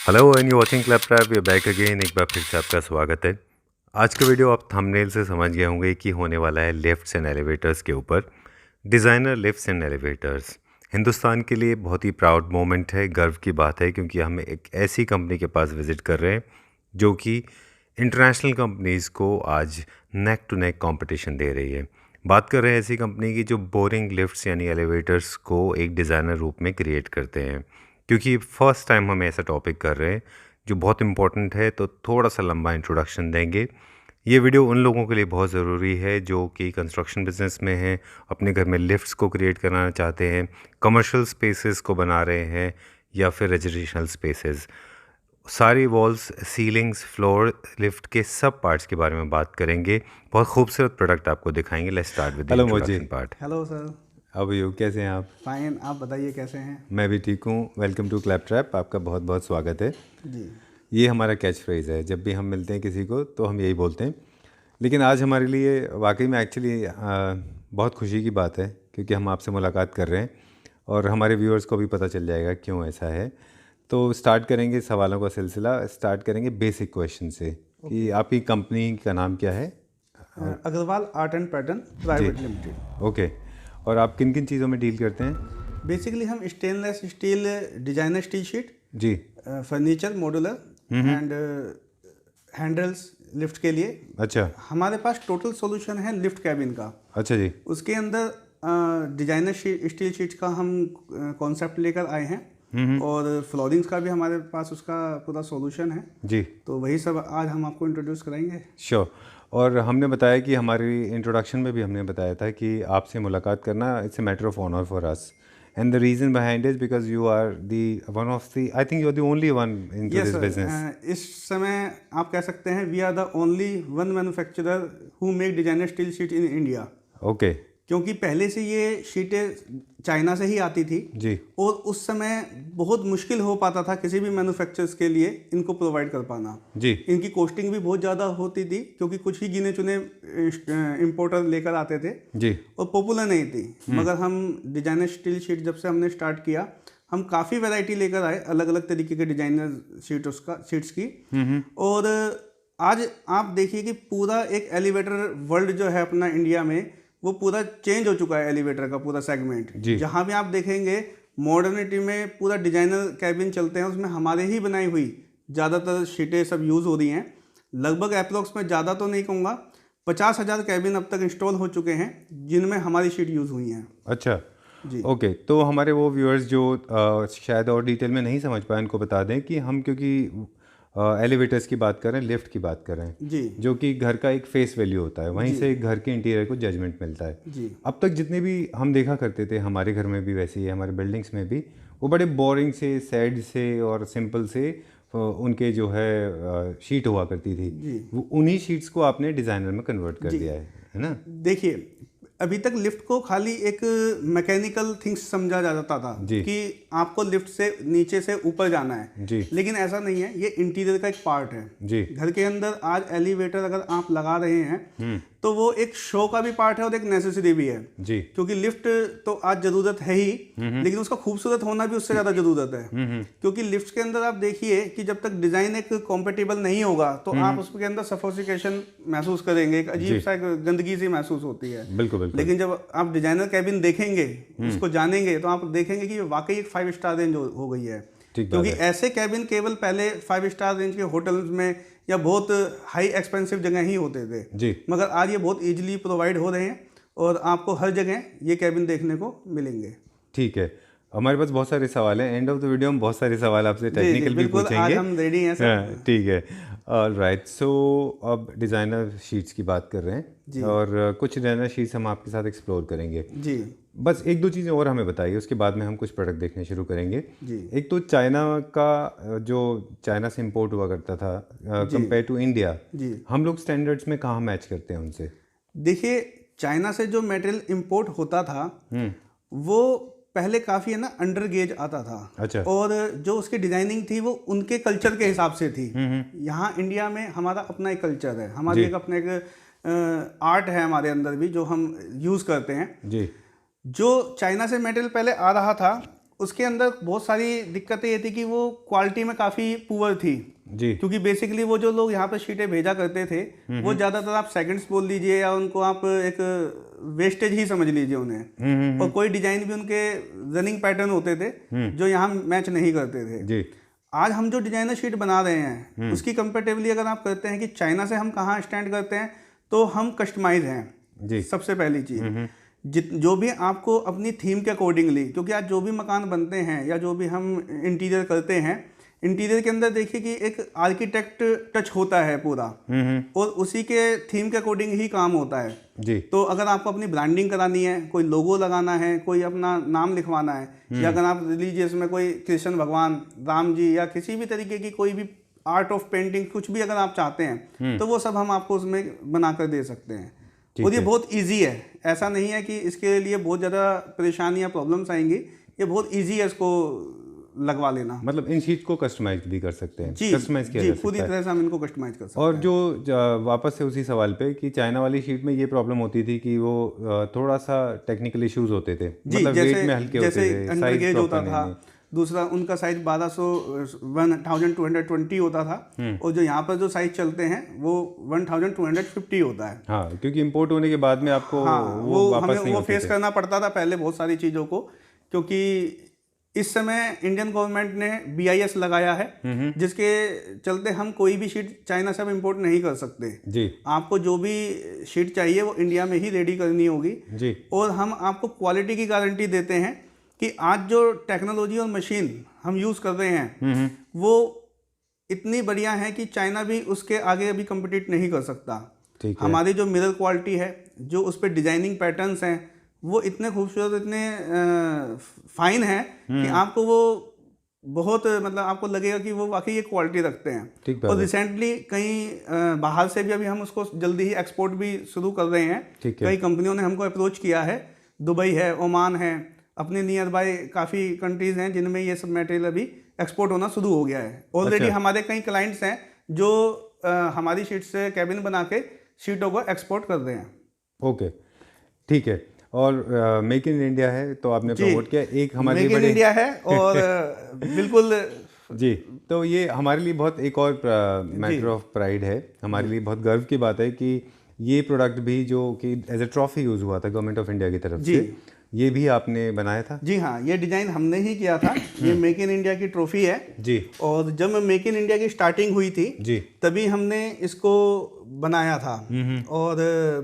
Hello and you watching club trap we back again. एक बार फिर से आपका स्वागत है। आज का वीडियो आप थंबनेल से समझ गए होंगे कि होने वाला है लिफ्ट्स एंड एलिवेटर्स के ऊपर। Designer lifts and elevators Hindustan के लिए बहुत ही प्राउड मोमेंट है, गर्व की बात है, क्योंकि हम एक ऐसी कंपनी के पास विज़िट कर रहे हैं जो कि इंटरनेशनल कंपनीज़ को आज नेक टू नेक कंपटीशन दे रही है। बात कर रहे हैं ऐसी कंपनी की जो बोरिंग लिफ्ट्स यानी एलिवेटर्स को एक डिज़ाइनर रूप में क्रिएट करते हैं। क्योंकि फर्स्ट टाइम हम ऐसा टॉपिक कर रहे हैं जो बहुत इम्पोर्टेंट है, तो थोड़ा सा लंबा इंट्रोडक्शन देंगे। ये वीडियो उन लोगों के लिए बहुत ज़रूरी है जो कि कंस्ट्रक्शन बिजनेस में हैं, अपने घर में लिफ्ट्स को क्रिएट कराना चाहते हैं, कमर्शियल स्पेसेस को बना रहे हैं या फिर रेजिडेंशियल स्पेसेस। सारी वॉल्स, सीलिंग्स, फ्लोर, लिफ्ट के सब पार्ट्स के बारे में बात करेंगे। बहुत खूबसूरत प्रोडक्ट आपको दिखाएंगे। Let's start with the introduction part. Hello sir. अब यू कैसे हैं आप? फाइन, आप बताइए कैसे हैं? मैं भी ठीक हूँ। वेलकम टू क्लैप ट्रैप, आपका बहुत बहुत स्वागत है। जी। ये हमारा कैच फ्रेज़ है, जब भी हम मिलते हैं किसी को तो हम यही बोलते हैं। लेकिन आज हमारे लिए वाकई में एक्चुअली बहुत खुशी की बात है, क्योंकि हम आपसे मुलाकात कर रहे हैं और हमारे व्यूअर्स को भी पता चल जाएगा क्यों ऐसा है। तो स्टार्ट करेंगे सवालों का सिलसिला। स्टार्ट करेंगे बेसिक क्वेश्चन से कि आपकी कंपनी का नाम क्या है? Agarwal art and pattern private limited. Okay. और आप किन किन चीज़ों में डील करते हैं? बेसिकली हम stainless steel designer steel sheet जी। Furniture modular and handles lift के लिए। अच्छा हमारे पास टोटल सॉल्यूशन है लिफ्ट कैबिन का। अच्छा जी। उसके अंदर डिजाइनर स्टील शीट का हम कॉन्सेप्ट लेकर आए हैं और फ्लोरिंग्स का भी हमारे पास उसका पूरा सॉल्यूशन है जी। तो वही सब आज हम आपको इंट्रोड्यूस करेंगे। श्योर। और हमने बताया कि हमारी इंट्रोडक्शन में भी हमने बताया था कि आपसे मुलाकात करना it's a matter of honour for us, and the reason behind is because you are the one of the, I think you are the only one in to this business. इस समय आप कह सकते हैं we are the only one manufacturer who make designer steel sheet in India. Okay. क्योंकि पहले से ये शीटें चाइना से ही आती थी जी। और उस समय बहुत मुश्किल हो पाता था किसी भी मैन्युफैक्चरर्स के लिए इनको प्रोवाइड कर पाना। जी। इनकी कॉस्टिंग भी बहुत ज़्यादा होती थी क्योंकि कुछ ही गिने चुने इंपोर्टर लेकर आते थे जी। और पॉपुलर नहीं थी। मगर हम डिजाइनर स्टील शीट जब से हमने स्टार्ट किया, हम काफ़ी वैरायटी लेकर आए अलग अलग तरीके के डिजाइनर शीट्स की। और आज आप देखिए कि पूरा एक एलिवेटर वर्ल्ड जो है अपना इंडिया में, वो पूरा चेंज हो चुका है। एलिवेटर का पूरा सेगमेंट जहाँ भी आप देखेंगे मॉडर्निटी में पूरा डिजाइनर कैबिन चलते हैं, उसमें हमारे ही बनाई हुई ज़्यादातर शीटें सब यूज़ हो रही हैं। लगभग अप्रोक्स में ज़्यादा तो नहीं कहूँगा, 50,000 कैबिन अब तक इंस्टॉल हो चुके हैं जिनमें हमारी शीट यूज़ हुई हैं। अच्छा जी। ओके। तो हमारे वो व्यूअर्स जो शायद और डिटेल में नहीं समझ पाए, उनको बता दें कि हम क्योंकि एलिवेटर्स की बात कर रहे हैं, लिफ्ट की बात कर रहे हैं जी, जो कि घर का एक फेस वैल्यू होता है, वहीं से घर के इंटीरियर को जजमेंट मिलता है। जी। अब तक जितने भी हम देखा करते थे, हमारे घर में भी वैसे ही है, हमारे बिल्डिंग्स में भी, वो बड़े बोरिंग से, सैड से और सिंपल से उनके जो है शीट हुआ करती थी। वो उन्हीं शीट्स को आपने डिज़ाइनर में कन्वर्ट कर दिया है ना? देखिए, अभी तक लिफ्ट को खाली एक मैकेनिकल थिंग्स समझा जाता था कि आपको लिफ्ट से नीचे से ऊपर जाना है जी। लेकिन ऐसा नहीं है, ये इंटीरियर का एक पार्ट है जी। घर के अंदर आज एलिवेटर अगर आप लगा रहे हैं तो वो एक शो का भी पार्ट है और एक नेसेसिटी भी है जी। क्योंकि लिफ्ट तो आज जरूरत है ही, लेकिन उसका खूबसूरत होना भी उससे ज़्यादा जरूरत है। क्योंकि लिफ्ट के अंदर आप देखिए कि जब तक डिज़ाइन एक कॉम्पेटिबल नहीं होगा तो आप उसके अंदर सफोसिकेशन महसूस करेंगे, एक अजीब सा गंदगी सी महसूस होती है। बिल्कुल बिल्कुल। लेकिन जब आप डिजाइनर कैबिन देखेंगे, उसको जानेंगे, तो आप देखेंगे कि वाकई एक 5 स्टार रेंज हो गई है। क्योंकि ऐसे कैबिन केवल पहले 5 स्टार रेंज के होटल्स में या बहुत हाई एक्सपेंसिव जगह ही होते थे जी। मगर आज ये बहुत इजीली प्रोवाइड हो रहे हैं और आपको हर जगह ये कैबिन देखने को मिलेंगे। ठीक है। हमारे पास बहुत सारे सवाल हैं, एंड ऑफ द वीडियो हम बहुत सारे सवाल आपसे टेक्निकल भी पूछेंगे। आज हम रेडी हैं सर। ठीक है। ऑलराइट। सो अब डिज़ाइनर शीट्स की बात कर रहे हैं और कुछ डिज़ाइनर शीट्स हम आपके साथ एक्सप्लोर करेंगे जी। बस एक दो चीज़ें और हमें बताइए, उसके बाद में हम कुछ प्रोडक्ट देखने शुरू करेंगे जी। एक तो चाइना का, जो चाइना से इंपोर्ट हुआ करता था कंपेयर टू इंडिया जी, हम लोग स्टैंडर्ड्स में कहाँ मैच करते हैं उनसे? देखिए, चाइना से जो मटेरियल इंपोर्ट होता था वो पहले काफ़ी है ना अंडर गेज आता था। अच्छा। और जो उसकी डिजाइनिंग थी वो उनके कल्चर के हिसाब से थी। यहाँ इंडिया में हमारा अपना एक कल्चर है, हमारी एक अपना एक आर्ट है हमारे अंदर भी जो हम यूज़ करते हैं जी। जो चाइना से मटेरियल पहले आ रहा था उसके अंदर बहुत सारी दिक्कतें ये थी कि वो क्वालिटी में काफ़ी पुअर थी जी। क्योंकि बेसिकली वो जो लोग यहाँ पर शीटें भेजा करते थे वो ज़्यादातर आप सेकंड्स बोल लीजिए या उनको आप एक वेस्टेज ही समझ लीजिए उन्हें, और कोई डिजाइन भी उनके रनिंग पैटर्न होते थे जो यहाँ मैच नहीं करते थे जी। आज हम जो डिजाइनर शीट बना रहे हैं उसकी कंपेरेटिवली अगर आप करते हैं कि चाइना से हम कहाँ स्टैंड करते हैं, तो हम कस्टमाइज हैं जी। सबसे पहली चीज़। जो भी आपको अपनी थीम के अकॉर्डिंगली, क्योंकि आज जो भी मकान बनते हैं या जो भी हम इंटीरियर करते हैं, इंटीरियर के अंदर देखिए कि एक आर्किटेक्ट टच होता है पूरा, और उसी के थीम के अकॉर्डिंग ही काम होता है जी। तो अगर आपको अपनी ब्रांडिंग करानी है, कोई लोगो लगाना है, कोई अपना नाम लिखवाना है, या अगर आप रिलीजियस में कोई कृष्ण भगवान, राम जी, या किसी भी तरीके की कोई भी आर्ट ऑफ पेंटिंग कुछ भी अगर आप चाहते हैं तो वो सब हम आपको उसमें बना कर दे सकते हैं। और ये बहुत ईजी है, ऐसा नहीं है कि इसके लिए बहुत ज़्यादा परेशानी या प्रॉब्लम्स आएंगी, ये बहुत ईजी है इसको लगवा लेना। मतलब इन शीट को कस्टमाइज भी कर सकते हैं जी, कस्टमाइज किया जी, जा सकता पूरी है। तरह से हम इनको कस्टमाइज कर सकते हैं। और जो वापस से उसी सवाल पे कि चाइना वाली शीट में ये प्रॉब्लम होती थी कि वो थोड़ा सा टेक्निकल इश्यूज होते थे, जी, मतलब जैसे वेट में हल्के होते जैसे थे, अंडर साइज गेज होता प्रॉपर था, नहीं। दूसरा उनका साइज 1220 होता था, और जो यहाँ पर जो साइज चलते हैं वो 1250 होता है। हाँ, क्योंकि इंपोर्ट होने के बाद में आपको हाँ, वो वापस हमें नहीं वो होते फेस थे। करना पड़ता था पहले बहुत सारी चीज़ों को, क्योंकि इस समय इंडियन गवर्नमेंट ने BIS लगाया है जिसके चलते हम कोई भी शीट चाइना से अब इम्पोर्ट नहीं कर सकते जी आपको जो भी शीट चाहिए वो इंडिया में ही रेडी करनी होगी जी। और हम आपको क्वालिटी की गारंटी देते हैं कि आज जो टेक्नोलॉजी और मशीन हम यूज़ कर रहे हैं वो इतनी बढ़िया है कि चाइना भी उसके आगे अभी कम्पिटिट नहीं कर सकता। ठीक है। हमारी जो मिरर क्वालिटी है, जो उस पर डिजाइनिंग पैटर्न्स हैं, वो इतने खूबसूरत, इतने फाइन है कि आपको वो बहुत मतलब आपको लगेगा कि वो वाकई ये क्वालिटी रखते हैं। ठीक बात और है। रिसेंटली कहीं बाहर से भी अभी हम उसको जल्दी ही एक्सपोर्ट भी शुरू कर रहे हैं। ठीक है। कई कंपनियों ने हमको अप्रोच किया है, दुबई है, ओमान है, अपने नियर बाय काफ़ी कंट्रीज़ हैं जिनमें ये सब मटेरियल अभी एक्सपोर्ट होना शुरू हो गया है। ऑलरेडी अच्छा। हमारे कई क्लाइंट्स हैं जो हमारी शीट से कैबिन बना के शीटों को एक्सपोर्ट कर रहे हैं। ओके, ठीक है। और मेक इन इंडिया है तो आपने जी, प्रमोट किया, एक हमारे मेक लिए इन बड़े इंडिया है और बिल्कुल जी, तो ये हमारे लिए बहुत एक और मैटर ऑफ प्राइड है, हमारे लिए बहुत गर्व की बात है कि ये प्रोडक्ट भी जो कि एज ए ट्रॉफी यूज़ हुआ था गवर्नमेंट ऑफ इंडिया की तरफ जी। से, ये भी आपने बनाया था? जी हाँ, ये डिज़ाइन हमने ही किया था। ये मेक इन इंडिया की ट्रॉफी है जी। और जब मेक इन इंडिया की स्टार्टिंग हुई थी जी तभी हमने इसको बनाया था। और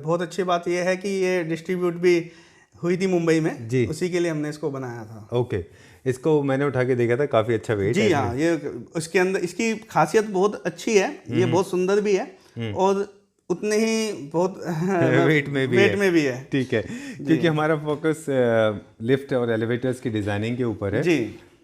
बहुत अच्छी बात यह है कि ये डिस्ट्रीब्यूट भी हुई थी मुंबई में जी। उसी के लिए हमने इसको बनाया था। ओके, इसको मैंने उठा के देखा था, काफ़ी अच्छा वेट है। जी हाँ, ये उसके अंदर इसकी खासियत बहुत अच्छी है, ये बहुत सुंदर भी है और उतने ही बहुत वेट में भी है। ठीक है, क्योंकि हमारा फोकस लिफ्ट और एलिवेटर्स की डिज़ाइनिंग के ऊपर है। जी।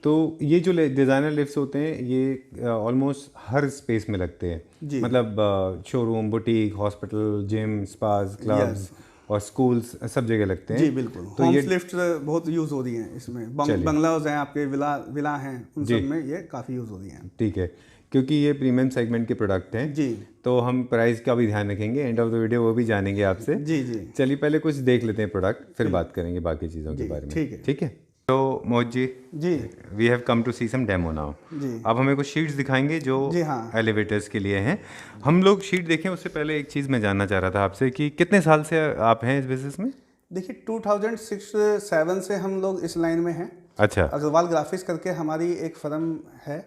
तो ये जो डिज़ाइनर लिफ्ट्स होते हैं ये ऑलमोस्ट हर स्पेस में लगते हैं, मतलब showroom, boutique, hospital, gym, spas, clubs और स्कूल्स, सब जगह लगते हैं। जी बिल्कुल। तो होम्स ये लिफ्ट बहुत यूज़ हो रही हैं इसमें, बंगलाज हैं आपके, विला हैं, उन सब में ये काफ़ी यूज़ हो रही हैं। ठीक है, क्योंकि ये प्रीमियम सेगमेंट के प्रोडक्ट हैं जी। तो हम प्राइस का भी ध्यान रखेंगे, एंड ऑफ द वीडियो वो भी जानेंगे आपसे। जी जी। चलिए पहले कुछ देख लेते हैं प्रोडक्ट, फिर बात करेंगे बाकी चीज़ों के बारे में। ठीक है। ठीक है। तो मोहित जी, जी we have come to see some demo now. जी। आप हमें कुछ शीट्स दिखाएंगे जो जी हाँ। एलिवेटर्स के लिए हैं। हम लोग शीट देखें उससे पहले एक चीज़ मैं जानना चाह रहा था आपसे कि कितने साल से आप हैं इस बिजनेस में? देखिए 2006-7 से हम लोग इस लाइन में हैं। अच्छा। अग्रवाल ग्राफिक्स करके हमारी एक फर्म है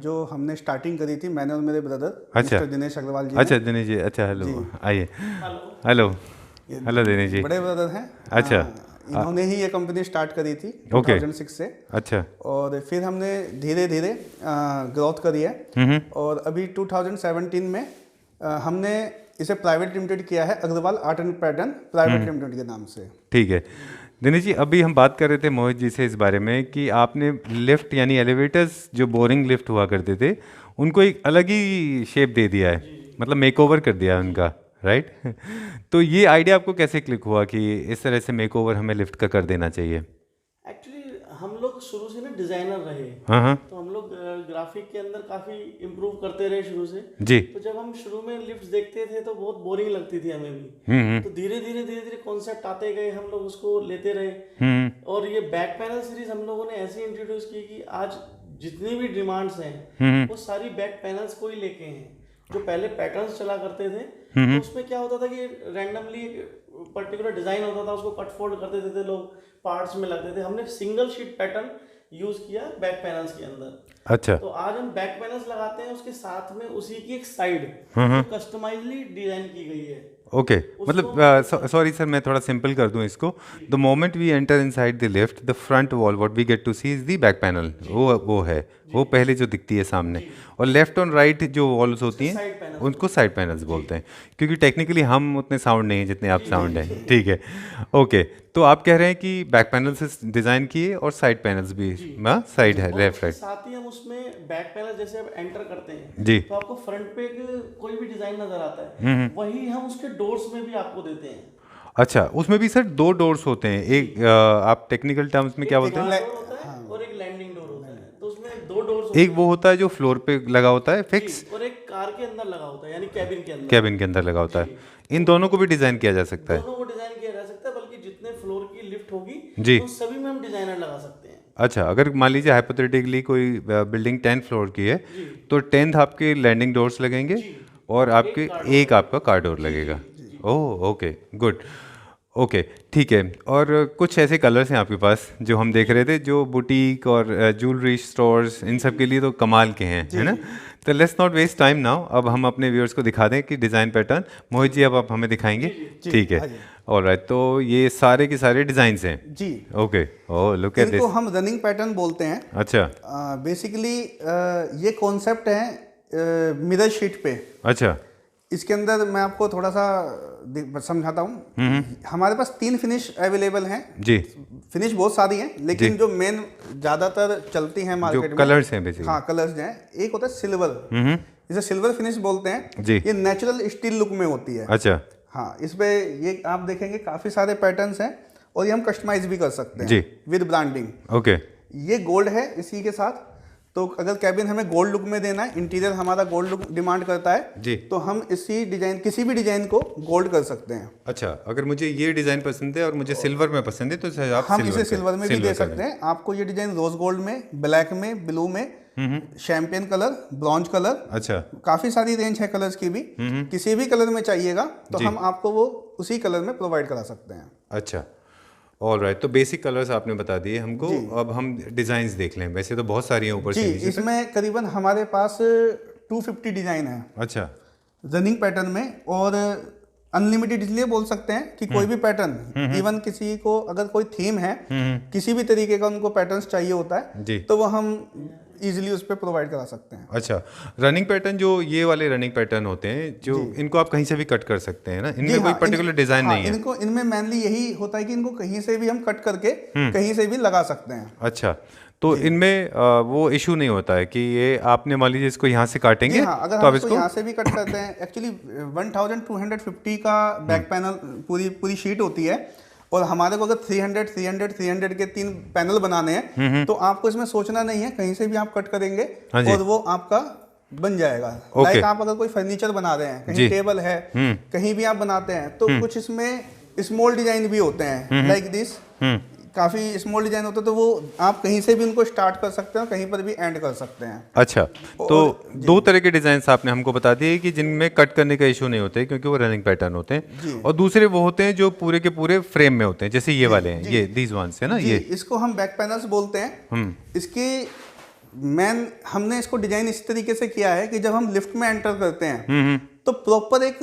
जो हमने स्टार्टिंग करी थी, मैंने और मेरे ब्रदर। अच्छा। मिस्टर दिनेश अग्रवाल जी। अच्छा दिनेश जी, अच्छा हेलो, आइए। Hello hello Dinesh ji. बड़े ब्रदर हैं। अच्छा। इन्होंने ही ये कंपनी स्टार्ट करी थी 2006 से। अच्छा। और फिर हमने धीरे धीरे ग्रोथ करी है और अभी 2017 में हमने इसे प्राइवेट लिमिटेड किया है, Agarwal art and pattern private limited के नाम से। ठीक है दिनेश जी, अभी हम बात कर रहे थे मोहित जी से इस बारे में कि आपने लिफ्ट यानी एलिवेटर्स जो बोरिंग लिफ्ट हुआ करते थे उनको एक अलग ही शेप दे दिया है, मतलब मेकओवर कर दिया है उनका, राइट? तो ये आइडिया आपको कैसे क्लिक हुआ कि इस तरह से मेकओवर हमें लिफ्ट का कर देना चाहिए? एक्चुअली हम लोग शुरू से ना डिज़ाइनर रहे। हाँ हाँ। तो हम लोग ग्राफिक के अंदर काफी इम्प्रूव करते रहे शुरू से। जी। तो जब हम शुरू में लिफ्ट्स देखते थे तो बहुत बोरिंग लगती थी हमें भी। तो धीरे धीरे कॉन्सेप्ट आते गए, हम लोग उसको लेते रहे। और ये बैक पैनल सीरीज हम लोगों ने ऐसे इंट्रोड्यूस की कि आज जितनी भी डिमांड्स हैं वो सारी बैक पैनल्स को ही लेके हैं। जो पहले पैटर्न्स चला करते थे तो उसमें क्या होता था कि रैंडमली पर्टिकुलर डिजाइन होता था, उसको कट फोल्ड कर देते थे लोग, पार्ट्स में लगते थे। हमने सिंगल शीट पैटर्न यूज किया बैक पैनल्स के अंदर। अच्छा। तो आज हम बैक पैनल्स लगाते हैं, उसके साथ में उसी की एक साइड कस्टमाइजली डिजाइन की गई है। ओके मतलब सॉरी सर, मैं थोड़ा सिंपल कर दूं इसको। The moment we enter inside the lift, the front wall what we get to see is the back panel. वो है, वो पहले जो दिखती है सामने। और लेफ्ट और राइट जो वॉल्स होती हैं उनको साइड पैनल्स बोलते हैं, क्योंकि टेक्निकली हम उतने साउंड नहीं हैं जितने आप साउंड हैं। ठीक है, ओके। तो आप कह रहे हैं कि बैक पैनल से डिज़ाइन किए और साइड पैनल्स भी, साइड है लेफ्ट राइट। साथ ही हम उसमें बैक पैनल जैसे आप एंटर करते हैं जी, तो आपको फ्रंट पे कोई भी डिजाइन नजर आता है, वही हम उसके डोर्स में भी आपको देते हैं। अच्छा, उसमें भी सर 2 डोर्स होते हैं, एक आप टेक्निकल टर्म्स में क्या बोलते हैं? डोर होता है और एक लैंडिंग डोर होता है। तो उसमें 2 डोर्स, एक वो होता है जो फ्लोर पे लगा होता है फिक्स, और एक कार के अंदर लगा होता है, यानी कैबिन के अंदर। कैबिन के अंदर लगा होता है। इन दोनों को भी डिज़ाइन किया जा सकता है? दोनों को डिजाइन किया जा सकता है, बल्कि जितने फ्लोर की लिफ्ट होगी जी, तो सभी में हम डिजाइनर लगा सकते हैं। अच्छा, अगर मान लीजिए हाइपोथेटिकली कोई बिल्डिंग 10 फ्लोर की है तो 10th आपके लैंडिंग डोर्स लगेंगे और आपके एक आपका कार डोर लगेगा। ओह ओके, गुड, ओके, ठीक है। और कुछ ऐसे कलर्स हैं आपके पास जो हम देख रहे थे, जो बुटीक और ज्वेलरी स्टोर्स इन सब के लिए तो कमाल के हैं, है ना? तो let's not waste time now, अब हम अपने व्यूअर्स को दिखा दें कि डिज़ाइन पैटर्न। मोहित जी, अब आप हमें दिखाएंगे? ठीक है, ऑलराइट। तो ये सारे के सारे डिज़ाइंस हैं जी। Okay, oh look at this. इनको हम रनिंग पैटर्न बोलते हैं। अच्छा, बेसिकली ये कॉन्सेप्ट है मिरर शीट पे। अच्छा, इसके अंदर मैं आपको थोड़ा सा समझाता हूँ। हमारे पास 3 फिनिश अवेलेबल हैं जी। फिनिश बहुत सारी हैं, लेकिन जो मेन ज़्यादातर चलती हैं मार्केट में, जो कलर्स हैं बेसिकली, हाँ कलर्स हैं। एक होता है सिल्वर, इसे सिल्वर फिनिश बोलते हैं जी। ये नेचुरल स्टील लुक में होती है। अच्छा, हाँ, इस पे ये आप देखेंगे काफ़ी सारे पैटर्न्स हैं और ये हम कस्टमाइज भी कर सकते हैं जी, विद ब्रांडिंग। ओके। ये गोल्ड है इसी के साथ, तो अगर कैबिन हमें गोल्ड लुक में देना है, इंटीरियर हमारा गोल्ड लुक डिमांड करता है जी, तो हम इसी डिजाइन, किसी भी डिजाइन को गोल्ड कर सकते हैं। अच्छा, अगर मुझे ये डिज़ाइन पसंद है और मुझे सिल्वर में पसंद है तो सर आप हम इसे सिल्वर में भी दे सकते हैं। आपको ये डिजाइन रोज गोल्ड में, ब्लैक में, ब्लू में, शैम्पेन कलर, ब्रॉन्ज कलर, अच्छा, काफी सारी रेंज है कलर्स की भी। किसी भी कलर में चाहिएगा तो हम आपको वो उसी कलर में प्रोवाइड करा सकते हैं। अच्छा, ऑल राइट। तो बेसिक कलर्स आपने बता दिए हमको, अब हम डिज़ाइंस देख लें। वैसे तो बहुत सारी हैं ऊपर जी, से नीचे तक। इसमें करीबन हमारे पास 250 डिजाइन है अच्छा, रनिंग पैटर्न में। और अनलिमिटेड इसलिए बोल सकते हैं कि कोई भी पैटर्न, इवन किसी को अगर कोई थीम है, किसी भी तरीके का उनको पैटर्न्स चाहिए होता है जी, तो वो हम इजीली उस पर प्रोवाइड करा सकते हैं। अच्छा। रनिंग पैटर्न, जो ये वाले रनिंग पैटर्न होते हैं, जो इनको आप कहीं से भी कट कर सकते हैं ना? इनमें कोई पर्टिकुलर डिज़ाइन नहीं है? इनको, इनमें मेनली यही होता है कि इनको कहीं से भी हम कट करके कहीं से भी लगा सकते हैं। अच्छा, तो इनमें वो इशू नहीं होता है कि ये आपने मान लीजिए इसको यहाँ से काटेंगे हाँ, अगर तो हम इसको यहाँ से भी कट करते हैं। एक्चुअली 1250 का बैक पैनल पूरी शीट होती है, और हमारे को अगर 300 के 3 पैनल बनाने हैं तो आपको इसमें सोचना नहीं है, कहीं से भी आप कट करेंगे और वो आपका बन जाएगा। लाइक आप अगर कोई फर्नीचर बना रहे हैं, कहीं टेबल है, कहीं भी आप बनाते हैं, तो कुछ इसमें स्मॉल डिजाइन भी होते हैं लाइक दिस। काफी स्मॉल डिजाइन होते हैं तो वो आप कहीं से भी उनको स्टार्ट कर सकते हैं, कहीं पर भी एंड कर सकते हैं। अच्छा, तो 2 तरह के डिजाइन आपने हमको बता दिए कि जिनमें कट करने का इशू नहीं होता है क्योंकि वो रनिंग पैटर्न होते हैं, और दूसरे वो होते हैं जो पूरे के पूरे फ्रेम में होते हैं, जैसे ये वाले हैं, ये दीज वंस है ना, ये इसको हम बैक पैनल्स बोलते हैं। इसकी हमने इसको डिजाइन इस तरीके से किया है कि जब हम लिफ्ट में एंटर करते हैं तो प्रॉपर एक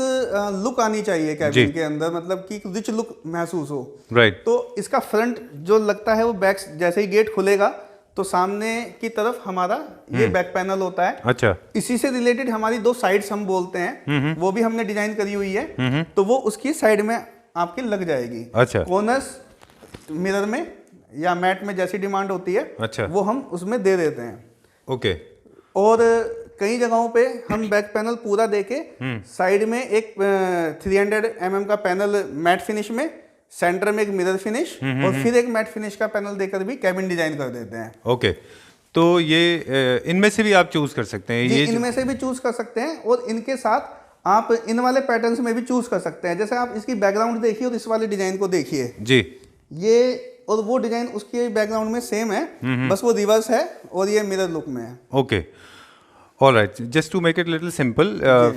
लुक आनी चाहिए कैबिन के अंदर, मतलब कि रिच लुक महसूस हो। राइट। तो इसका फ्रंट जो लगता है वो बैक, जैसे ही गेट खुलेगा तो सामने की तरफ हमारा ये बैक पैनल होता है। अच्छा, इसी से रिलेटेड हमारी 2 साइड्स हम बोलते हैं, वो भी हमने डिजाइन करी हुई है, तो वो उसकी साइड में आपके लग जाएगी। अच्छा, कॉर्नर्स मिरर में या मैट में जैसी डिमांड होती है, अच्छा, वो हम उसमें दे देते हैं। ओके। और कई जगहों पे हम बैक पैनल पूरा देके साइड में एक 300 mm का पैनल मैट फिनिश में, सेंटर में एक मिरर फिनिश, और फिर एक मैट फिनिश का पैनल देकर भी कैबिन डिजाइन कर देते हैं। ओके, तो ये इनमें से भी आप चूज कर सकते हैं। जी, ये इनमें से भी चूज कर सकते हैं और इनके साथ आप इन वाले पैटर्न्स में भी चूज कर सकते हैं। जैसे आप इसकी बैकग्राउंड देखिए और इस वाले डिजाइन को देखिए, जी ये और वो डिजाइन उसके बैकग्राउंड में सेम है, बस वो रिवर्स है और ये मिरर लुक में है। Okay, alright, just to make it little simple,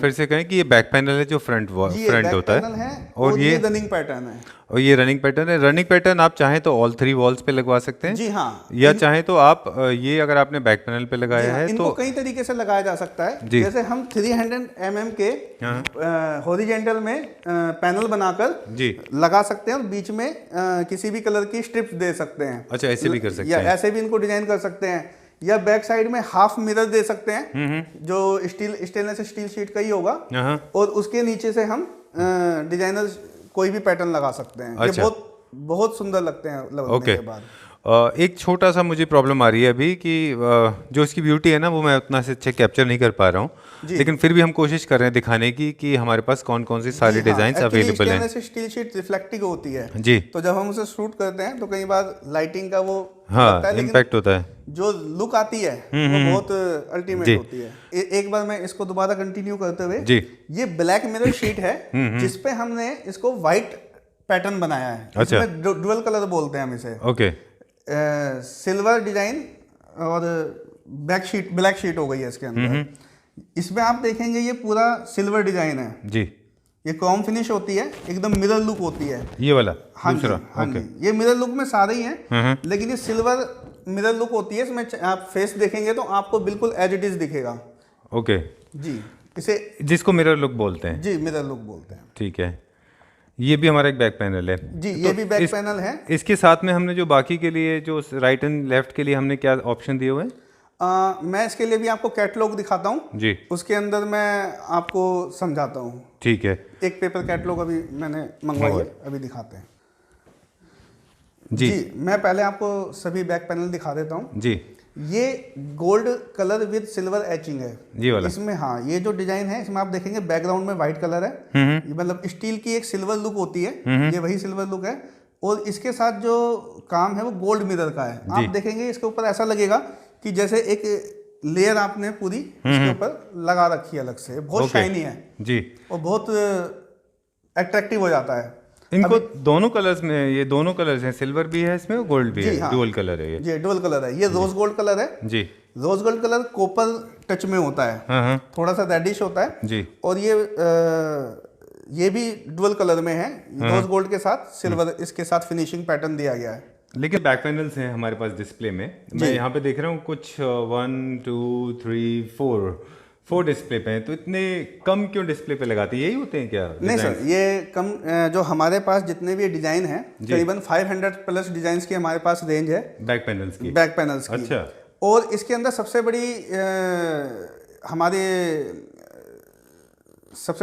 फिर से कहें कि ये बैक पैनल है जो फ्रंट जी, फ्रंट बैक होता पैनल है, है और और ये ये रनिंग पैटर्न है। और ये रनिंग पैटर्न है। रनिंग पैटर्न आप चाहें तो ऑल 3 वॉल्स पे लगवा सकते हैं, जी हाँ, या चाहें तो आप ये अगर आपने बैक पैनल पे लगाया है इनको तो कई तरीके से लगाया जा सकता है। जी। जैसे हम 300 mm के हॉरिजेंटल में पैनल बनाकर जी, लगा सकते हैं और बीच में किसी भी कलर की स्ट्रिप्स दे सकते हैं। अच्छा, ऐसे भी कर सकते या हैं। ऐसे भी इनको डिजाइन कर सकते हैं, या बैक साइड में हाफ मिरर दे सकते हैं जो स्टेनलेस स्टील शीट का ही होगा, और उसके नीचे से हम डिजाइनर कोई भी पैटर्न लगा सकते हैं। अच्छा। ये बहुत सुंदर लगते हैं लगने के बाद। एक छोटा सा मुझे प्रॉब्लम आ रही है अभी कि जो इसकी ब्यूटी है ना वो मैं उतना से अच्छे कैप्चर नहीं कर पा रहा हूँ, लेकिन फिर भी हम कोशिश कर रहे हैं दिखाने की कि हमारे पास कौन कौन सी सारी डिजाइन अवेलेबल हैं। स्टेनलेस स्टील शीट रिफ्लेक्टिव होती है जी, तो जब हम उसे शूट करते हैं तो कई बार लाइटिंग का वो हाँ, लगता है, लेकिन इम्पैक्ट होता है। जो लुक आती है वो बहुत अल्टीमेट होती है। एक बार मैं इसको दोबारा कंटिन्यू करते हुए, जी, ये ब्लैक मिरर शीट है जिसपे हमने इसको व्हाइट पैटर्न बनाया है। अच्छा। इसमें डुअल कलर बोलते हैं हम इसे। ओके, सिल्वर डिजाइन और ब्लैक शीट हो गई है इसके अंदर। इसमें आप देखेंगे ये पूरा सिल्वर डिजाइन है, जी, ये क्रोम फिनिश होती है, एकदम मिरर लुक होती है। ये वाला हाँ जी, दूसरा, हाँ जी, ये मिरर लुक में सारे ही हैं, लेकिन ये सिल्वर मिरर लुक होती है। इसमें आप फेस देखेंगे तो आपको बिल्कुल एज इट इज दिखेगा। ओके, जी, इसे जिसको मिरर लुक बोलते हैं। जी मिरर लुक बोलते हैं। ठीक है, ये भी हमारा एक बैक पैनल है। जी, ये भी बैक पैनल है। इसके साथ में हमने जो बाकी के लिए जो राइट एंड लेफ्ट के लिए हमने क्या ऑप्शन दिए हुए हैं? मैं इसके लिए भी आपको कैटलॉग दिखाता हूँ जी, उसके अंदर मैं आपको समझाता हूँ। ठीक है एक पेपर कैटलॉग अभी मैंने मंगवाई है, अभी दिखाते हैं। जी, जी, मैं पहले आपको सभी बैक पैनल दिखा देता हूँ। जी, ये gold colour with silver etching है ये वाला। इसमें। हाँ, ये जो डिजाइन है इसमें आप देखेंगे बैकग्राउंड में व्हाइट कलर है, ये मतलब स्टील की एक सिल्वर लुक होती है, ये वही सिल्वर लुक है। और इसके साथ जो काम है वो गोल्ड मिरर का है। आप देखेंगे इसके ऊपर ऐसा लगेगा कि जैसे एक लेयर आपने पूरी इसके ऊपर लगा रखी है अलग से। बहुत शाइनी है जी, और बहुत अट्रैक्टिव हो जाता है। इनको दोनों कलर्स में, ये दोनं कलर्स हैं, सिल्वर भी है इसमें और गोल्ड भी जी, है, हाँ। डुअल कलर है ये। जी, डुअल कलर है। ये रोज गोल्ड कलर है। जी, rose gold colour copper touch में होता है, हाँ, थोड़ा सा रेडिश होता है। जी, और ये भी डुअल कलर में है, रोज गोल्ड के साथ सिल्वर इसके साथ फिनिशिंग पैटर्न दिया गया है। लेकिन बैक पैनल्स हैं हमारे पास डिस्प्ले में। मैं यहाँ पे देख रहा हूँ कुछ 1 2 3 4 डिस्प्ले पे हैं, तो इतने कम क्यों डिस्प्ले पे लगाते हैं? यही होते हैं क्या? नहीं सर, ये कम जो हमारे पास जितने भी डिजाइन हैं करीबन 500 प्लस डिजाइन की हमारे पास रेंज है बैक पैनल्स की। बैक पैनल्स की। अच्छा। और इसके अंदर सबसे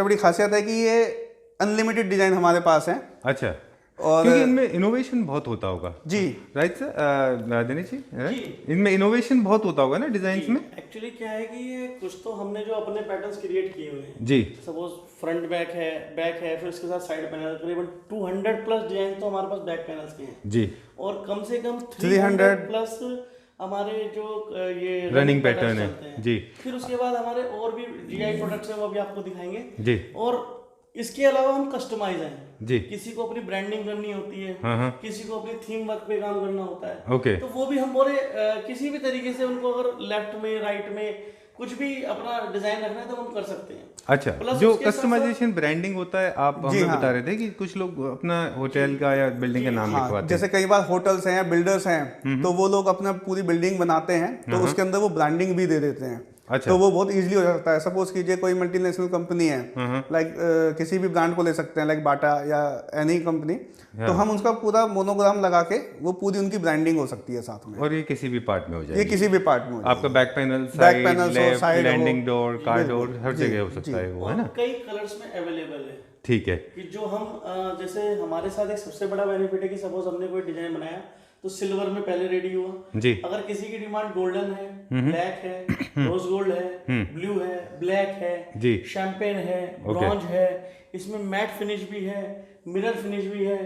बड़ी खासियत है कि ये अनलिमिटेड डिजाइन हमारे पास है। अच्छा, और क्योंकि इनमें इनोवेशन बहुत होता होगा। जी, right sir, Dinesh ji, right? इनमें इनोवेशन बहुत होता होगा ना डिजाइन्स में। एक्चुअली क्या है कि ये कुछ तो हमने जो अपने पैटर्न्स क्रिएट किए हुए हैं, जी, सपोज फ्रंट बैक है, फिर उसके साथ साइड पैनल, करीबन 200 प्लस डिजाइन तो हमारे पास बैक पैनल्स के हैं। जी, और कम से कम 300 प्लस हमारे जो ये रनिंग पैटर्न है। चलते हैं। जी, फिर उसके बाद हमारे और भी जीआई प्रोडक्ट्स हैं, वो भी आपको दिखाएंगे। जी, और इसके अलावा हम कस्टमाइज हैं। जी, किसी को अपनी ब्रांडिंग करनी होती है, हाँ, किसी को अपनी थीम वर्क पे काम करना होता है। ओके, तो वो भी हम बोले किसी भी तरीके से उनको अगर लेफ्ट में राइट में कुछ भी अपना डिजाइन रखना है तो हम कर सकते हैं। अच्छा, Plus जो उसके साथ- कस्टमाइजेशन ब्रांडिंग होता है, आप हमें बता रहे थे कि कुछ लोग अपना होटल का या बिल्डिंग का नाम लिखवाते हैं। जैसे कई बार होटल्स हैं या बिल्डर्स हैं तो वो लोग अपना पूरी बिल्डिंग बनाते हैं तो उसके अंदर वो ब्रांडिंग भी दे देते हैं। अच्छा। तो वो बहुत इजीली हो जाता है। सपोज कीजिए कोई मल्टीनेशनल कंपनी है, लाइक किसी भी ब्रांड को ले सकते हैं, लाइक बाटा या एनी कंपनी, तो हम उसका पूरा मोनोग्राम लगा के वो पूरी उनकी ब्रांडिंग हो सकती है साथ में। और ये किसी भी पार्ट में हो जाएगी। ये किसी भी पार्ट में हो आपका back panel, back panel, left, side, landing door, car door, हर जगह हो सकता है वो, है ना? कई कलर्स में अवेलेबल है। ठीक है। कि जो हम जैसे हमारे साथ एक सबसे बड़ा बेनिफिट है कि सपोज हमने कोई डिजाइन बनाया तो सिल्वर में पहले रेडी हुआ जी। अगर किसी की डिमांड गोल्डन है, ब्लैक है, रोज गोल्ड है, ब्लू है, ब्लैक है जी, शैंपेन है, ब्रॉन्ज है, इसमें मैट फिनिश भी है, मिरर फिनिश भी है,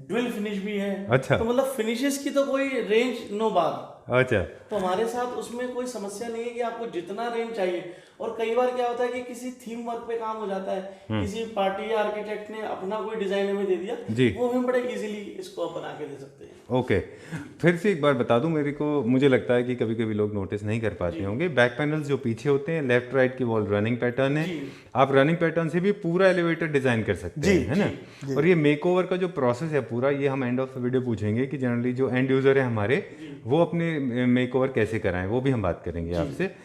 ड्यूल फिनिश भी है। अच्छा। तो मतलब फिनिशेस की तो कोई रेंज नो बार। अच्छा। तो हमारे साथ उसमें कोई समस्या नहीं है कि आपको जितना रेंज चाहिए। और कई बार क्या होता है कि किसी थीम वर्क पे काम हो जाता है, किसी पार्टी या आर्किटेक्ट ने अपना कोई डिजाइन हमें दे दिया, वो हम बड़े इजीली इसको बना के दे सकते हैं। ओके, फिर से एक बार बता दूं, मेरे को मुझे लगता है कि कभी कभी लोग नोटिस नहीं कर पाते होंगे, बैक पैनल्स जो पीछे होते हैं लेफ्ट राइट की वॉल रनिंग पैटर्न है, आप रनिंग पैटर्न से भी पूरा एलिवेटर डिजाइन कर सकते हैं, है ना। और ये मेकओवर का जो प्रोसेस है पूरा, ये हम एंड ऑफ द वीडियो पूछेंगे कि जनरली जो एंड यूजर है हमारे, वो अपने मेकओवर कैसे कराएं, वो भी हम बात करेंगे आपसे।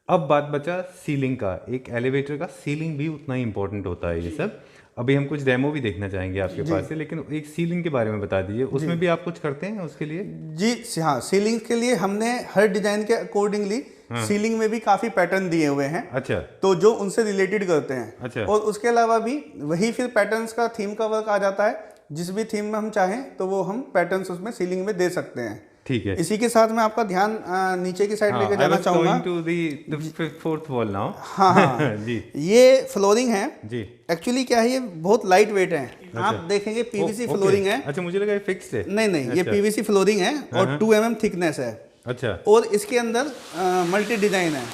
अब बात बचा सीलिंग का। एक एलिवेटर का सीलिंग भी उतना ही इंपॉर्टेंट होता है ये सब। अभी हम कुछ डेमो भी देखना चाहेंगे आपके पास से, लेकिन एक सीलिंग के बारे में बता दीजिए, उसमें भी आप कुछ करते हैं उसके लिए? जी हाँ, सीलिंग के लिए हमने हर डिजाइन के अकॉर्डिंगली सीलिंग में भी काफी पैटर्न दिए हुए हैं। अच्छा। तो जो उनसे रिलेटेड करते हैं। अच्छा। और उसके अलावा भी वही फिर पैटर्न्स का थीम का वर्क आ जाता है, जिस भी थीम में हम चाहें तो वो हम पैटर्न्स उसमें सीलिंग में दे सकते हैं। ठीक है। इसी के साथ मैं आपका ध्यान नीचे की साइड लेके जाना चाहूंगा। Fourth wall now. हाँ जी। ये फ्लोरिंग है जी। एक्चुअली क्या है, ये बहुत लाइट वेट है। आप देखेंगे पीवीसी फ्लोरिंग है। अच्छा, मुझे लगा ये फिक्स्ड है। नहीं, ये पीवीसी फ्लोरिंग है और 2 mm थिकनेस है। अच्छा। और इसके अंदर मल्टी डिजाइन है।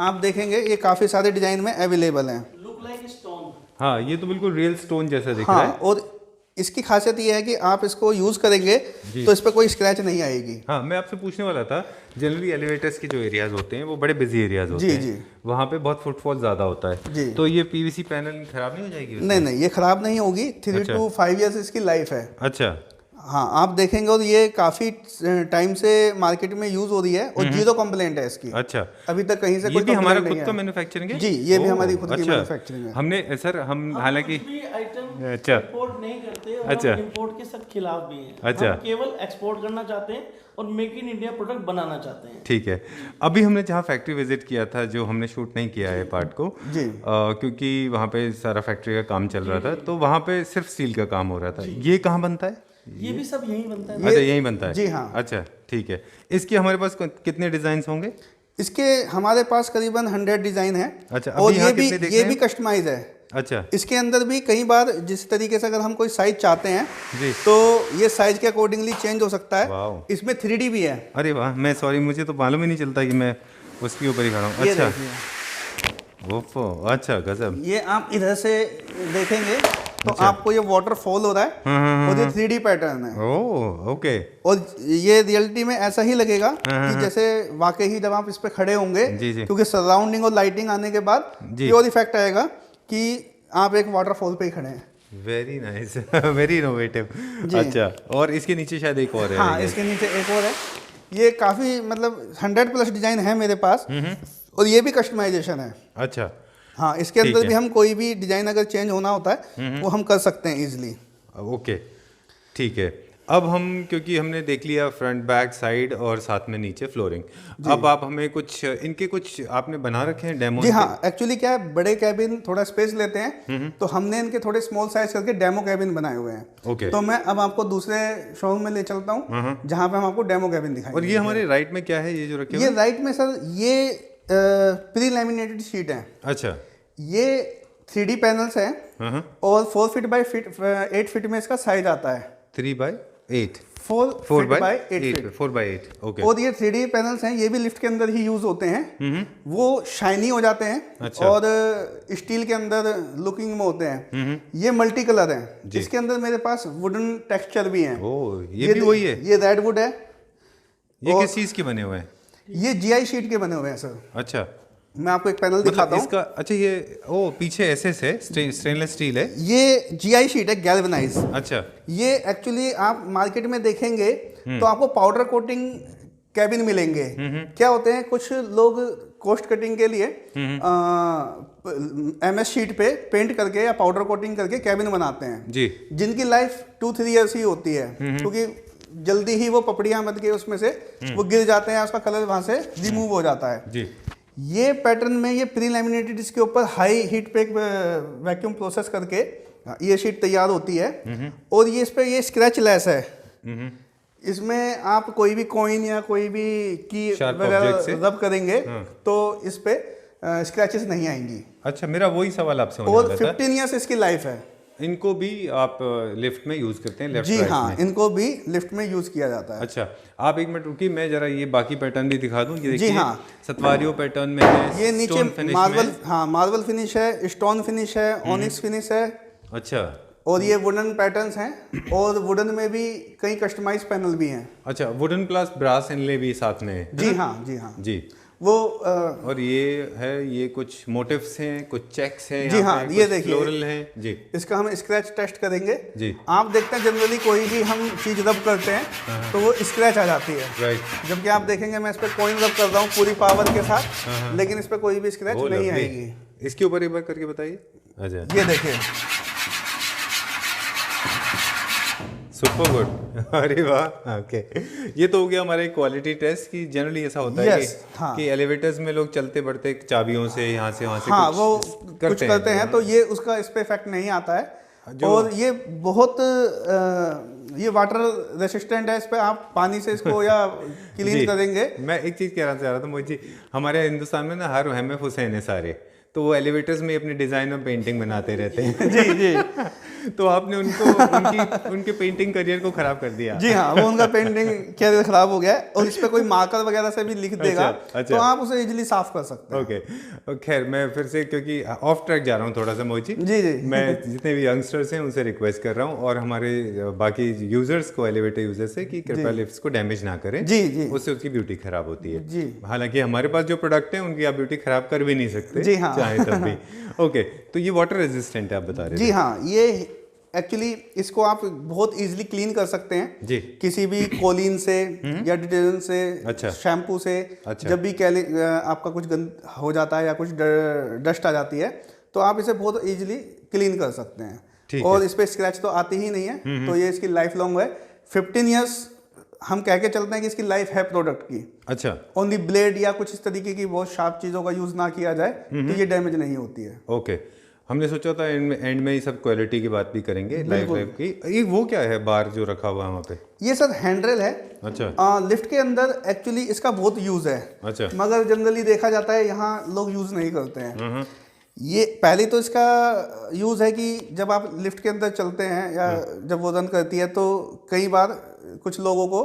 आप देखेंगे ये काफी सारे डिजाइन में अवेलेबल हैं। Look like stone. हाँ, ये तो बिल्कुल रियल स्टोन जैसा दिख रहा है। और इसकी खासियत ये है कि आप इसको यूज करेंगे तो इस पर कोई स्क्रैच नहीं आएगी। हाँ, मैं आपसे पूछने वाला था, जनरली एलिवेटर्स के जो एरियाज होते हैं वो बड़े बिजी एरियाज होते हैं। वहाँ पे बहुत फुटफॉल ज्यादा होता है। तो ये पीवीसी पैनल खराब नहीं हो जाएगी? नहीं, ये खराब नहीं होगी। 3 to 5 years इसकी लाइफ है। अच्छा। हाँ, आप देखेंगे और ये काफी टाइम से मार्केट में यूज हो रही है और 0 कंप्लेंट है इसकी। अच्छा। अभी तक कहीं से ये कोई भी हमारा नहीं खुद है। का मैन्युफैक्चरिंग है? जी, ये भी हमारी खुद की मैन्युफैक्चरिंग है। हमने सर हम हालांकि आइटम अच्छा इंपोर्ट नहीं करते और अच्छा हम इंपोर्ट के सब खिलाफ भी हैं। अच्छा। हम केवल एक्सपोर्ट करना चाहते हैं और मेक इन इंडिया प्रोडक्ट बनाना चाहते हैं। ठीक है। अभी हमने जहाँ फैक्ट्री विजिट किया था, जो हमने शूट नहीं किया है पार्ट को, क्योंकि वहाँ पे सारा फैक्ट्री का काम चल रहा था, तो वहाँ पे सिर्फ स्टील का काम हो रहा था। ये कहाँ बनता है? ये भी सब यहीं बनता है। अच्छा, यहीं बनता है। जी हाँ। अच्छा, ठीक है। इसके हमारे पास कितने डिजाइन होंगे? इसके हमारे पास करीबन 100 डिजाइन है। अच्छा। और ये भी कस्टमाइज है। अच्छा। इसके अंदर भी कई बार जिस तरीके से अगर हम कोई साइज चाहते हैं जी, तो ये साइज के अकॉर्डिंगली चेंज हो सकता है। वाओ। इसमें 3D भी है। अरे वाह, मैं सॉरी, मुझे तो मालूम ही नहीं चलता कि मैं उसके ऊपर ही खड़ा हूँ। अच्छा। ओफो, अच्छा, गजब। ये आप इधर से देखेंगे तो आपको ये वाटरफॉल हो रहा है और ये 3D पैटर्न है। ओह, ओके। और ये रियलिटी में ऐसा ही लगेगा कि जैसे वाकई ही जब आप इस पे खड़े होंगे, क्योंकि सराउंडिंग और लाइटिंग आने के बाद प्योर इफेक्ट आएगा कि आप एक वाटरफॉल पे ही खड़े हैं। Very nice, very innovative. अच्छा, और इसके नीचे शायद एक और है। हाँ, इसके नीचे एक और है। ये काफी मतलब 100+ डिजाइन है मेरे पास और ये भी कस्टमाइजेशन है। अच्छा। हाँ, इसके अंदर भी हम कोई भी डिजाइन अगर चेंज होना होता है वो हम कर सकते हैं इजीली। ओके, ठीक है। अब हम, क्योंकि हमने देख लिया फ्रंट बैक साइड और साथ में नीचे फ्लोरिंग, अब आप हमें कुछ इनके कुछ आपने बना रखे हैं डेमो? जी हाँ, एक्चुअली क्या है, बड़े कैबिन थोड़ा स्पेस लेते हैं तो हमने इनके थोड़े स्मॉल साइज करके डेमो कैबिन बनाए हुए हैं। ओके। तो मैं अब आपको दूसरे शोरूम में ले चलता हूँ जहाँ पे हम आपको डेमो कैबिन दिखाएंगे। और ये हमारे राइट में क्या है, ये जो रखे हुए? ये राइट में सर ये प्री लैमिनेटेड शीट है। अच्छा। ये 3D पैनल्स हैं और 4 फीट बाई 8 फीट में इसका साइज आता है। 3/8 4 बाई 8 फीट। 4/8, ओके। और ये 3D पैनल्स हैं, ये भी लिफ्ट के अंदर ही यूज होते हैं। वो शाइनी हो जाते हैं। अच्छा। और स्टील के अंदर लुकिंग में होते हैं। ये मल्टी कलर है। इसके अंदर मेरे पास वुडन टेक्सचर भी है। ओह, ये भी वही है? ये रेड वुड है। ये किस चीज के बने हुए हैं? ये GI शीट के बने हुए हैं सर। अच्छा। मैं आपको एक पैनल दिखाता हूँ इसका। अच्छा, ये ओ पीछे SS है, स्टेनलेस स्टील है। ये GI शीट है, गैल्वेनाइज। अच्छा। ये एक्चुअली आप मार्केट में देखेंगे तो आपको पाउडर कोटिंग कैबिन मिलेंगे। क्या होते हैं, कुछ लोग कोस्ट कटिंग के लिए MS शीट पे पेंट करके या पाउडर कोटिंग करके कैबिन बनाते हैं जी, जिनकी लाइफ 2-3 ईयर्स ही होती है, क्योंकि जल्दी ही वो पपड़ियां बन के उसमें से वो गिर जाते हैं, उसका कलर वहां से रिमूव हो जाता है जी। ये पैटर्न में ये प्री लैमिनेटेड, इसके ऊपर हाई हीट पे वैक्यूम प्रोसेस करके ये शीट तैयार होती है। और ये इस पे ये स्क्रैच लेस है। इसमें आप कोई भी कॉइन या कोई भी की वगैरह रब करेंगे तो इस पे स्क्रैचेस नहीं आएंगी। अच्छा, मेरा वही सवाल आपसे होने और वाला था। 15 ईयर्स इसकी लाइफ है। इनको भी आप लिफ्ट में यूज़ करते हैं, लेफ्ट जी राइट हाँ, में? इनको भी लिफ्ट में यूज़ किया जाता है। अच्छा, आप एक मिनट रुकिए, मैं जरा ये बाकी पैटर्न भी दिखा दूं। ये जी देखिए, हाँ। सतवारियों पैटर्न में है, ये नीचे स्टोन फिनिश मार्बल, में। हाँ मार्बल फिनिश है, स्टोन फिनिश है, ऑनिक्स फिनिश है, अच्छा और ये वुडन पैटर्न्स हैं, और वुडन में भी कई कस्टमाइज पैनल भी हैं। अच्छा, वुडन प्लस ब्रास इनले भी साथ में है जी ना? हाँ, जी हाँ जी। वो और ये है, ये कुछ मोटिव्स हैं, कुछ चेक्स हैं, जी यहाँ हाँ, पे ये कुछ देखिए। फ्लोरल हैं जी। इसका हम स्क्रैच टेस्ट करेंगे। जी। आप देखते हैं जनरली कोई भी हम चीज़ रब करते हैं तो वो स्क्रैच आ जाती है, राइट। जबकि आप देखेंगे मैं इस पर कॉइन रब कर रहा हूँ पूरी पावर के साथ, लेकिन इस पर कोई भी स्क्रैच वो नहीं lovely। आएगी। इसके ऊपर एक बार करके बताइए। अच्छा, ये देखिए, सुपर गुड। अरे वाह, ओके। ये तो हो गया हमारे क्वालिटी टेस्ट की। जनरली ऐसा होता है Yes, हाँ। कि एलिवेटर्स में लोग चलते बढ़ते चाबियों से यहाँ से वहाँ से हाँ कुछ वो कुछ करते हैं तो ये उसका इस पे इफेक्ट नहीं आता है। और ये बहुत ये वाटर रेसिस्टेंट है, इस पे आप पानी से इसको या जी। क्लीन करेंगे। मैं एक चीज़ कहना चाह रहा था मोहित जी, हमारे हिंदुस्तान में ना हर एम एफ हुसैन है सारे, तो वो एलिवेटर्स में अपनी डिजाइन और पेंटिंग बनाते रहते हैं। जी जी तो आपने उनको उनके पेंटिंग करियर को खराब कर दिया। जी हाँ, वो उनका पेंटिंग कैरियर खराब हो गया है, और इस पे कोई मार्कर वगैरह से भी लिख देगा अच्छा। तो आप उसे इजीली साफ कर सकते हैं। ओके, खैर मैं फिर से, क्योंकि ऑफ ट्रैक जा रहा हूँ थोड़ा सा मोहित जी। जी जी मैं जितने भी यंगस्टर्स हैं उनसे रिक्वेस्ट कर रहा हूँ, और हमारे बाकी यूजर्स को, एलिवेटर यूजर्स से, कि कृपया लिफ्ट्स को डैमेज ना करें। जी जी उससे उसकी ब्यूटी खराब होती है। जी हालांकि हमारे पास जो प्रोडक्ट है उनकी आप ब्यूटी खराब कर भी नहीं सकते। जी हाँ। चाहे तब भी। ओके, तो ये वाटर रेजिस्टेंट है आप बता रहे जी हाँ, ये एक्चुअली इसको आप बहुत इजीली क्लीन कर सकते हैं जी। किसी भी कोलिन से या डिटर्जेंट से, अच्छा। शैम्पू से। अच्छा। जब भी आपका कुछ गंद हो जाता है या कुछ डस्ट आ जाती है तो आप इसे बहुत इजीली क्लीन कर सकते हैं। ठीक और इस पे स्क्रैच तो आती ही नहीं है, तो ये इसकी लाइफ लॉन्ग है। 15 ईयर्स हम कह के चलते हैं कि इसकी लाइफ है प्रोडक्ट की। अच्छा, ओनली ब्लेड या कुछ इस तरीके की बहुत शार्प चीज़ों का यूज़ ना किया जाए तो ये डैमेज नहीं होती है। ओके। हमने सोचा था एंड में ही सब क्वालिटी की बात भी करेंगे, लाइफ की। ये वो क्या है बार जो रखा हुआ है वहाँ पे? ये सर हैंडरेल है। अच्छा। लिफ्ट के अंदर एक्चुअली इसका बहुत यूज़ है, अच्छा। मगर जनरली देखा जाता है यहाँ लोग यूज़ नहीं करते हैं। ये पहले तो इसका यूज़ है कि जब आप लिफ्ट के अंदर चलते हैं या जब वो रन करती है तो कई बार कुछ लोगों को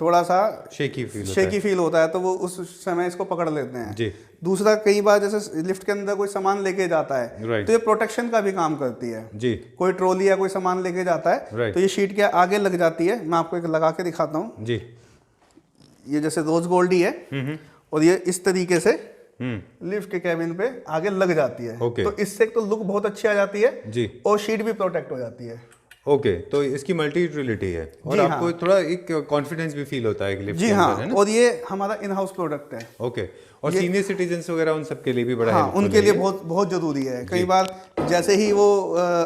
थोड़ा सा शेकी फील होता है, तो वो उस समय इसको पकड़ लेते हैं। जी। दूसरा, कई बार जैसे लिफ्ट के अंदर कोई सामान लेके जाता है Right। तो ये प्रोटेक्शन का भी काम करती है। जी। कोई ट्रॉली या कोई सामान लेके जाता है Right। तो ये शीट के आगे लग जाती है। मैं आपको एक लगा के दिखाता हूँ। जी। ये जैसे रोज गोल्ड ही है, और ये इस तरीके से लिफ्ट के कैबिन पे आगे लग जाती है। Okay। तो इससे तो लुक बहुत अच्छी आ जाती है जी। और शीट भी प्रोटेक्ट हो जाती है। ओके, तो इसकी मल्टी यूटिलिटी है, और जी आपको हाँ। थोड़ा एक कॉन्फिडेंस भी फील होता है कि लिफ्ट जी के हाँ, अंदर, है ना? और ये हमारा इन हाउस प्रोडक्ट है। ओके, और सीनियर सिटीजन्स वगैरह उन सब के लिए भी बड़ा हाँ, helpful उनके है लिए ये। बहुत बहुत जरूरी है। कई बार जैसे ही वो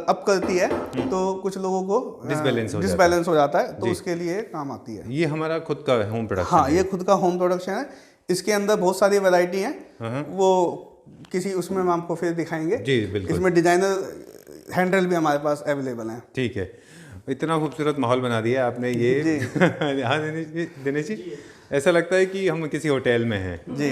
अप करती है तो कुछ लोगों को डिसबैलेंस हो जाता है, तो उसके लिए काम आती है। ये हमारा खुद का होम प्रोडक्शन हाँ, ये खुद का होम प्रोडक्शन है। इसके अंदर बहुत सारी वैरायटी हैं, वो किसी उसमें हम आपको फिर दिखाएंगे। जी, बिल्कुल। इसमें डिजाइनर हैंडल भी हमारे पास अवेलेबल हैं। ठीक है। इतना खूबसूरत माहौल बना दिया आपने ये। हाँ दिनेश जी, ऐसा लगता है कि हम किसी होटल में हैं। जी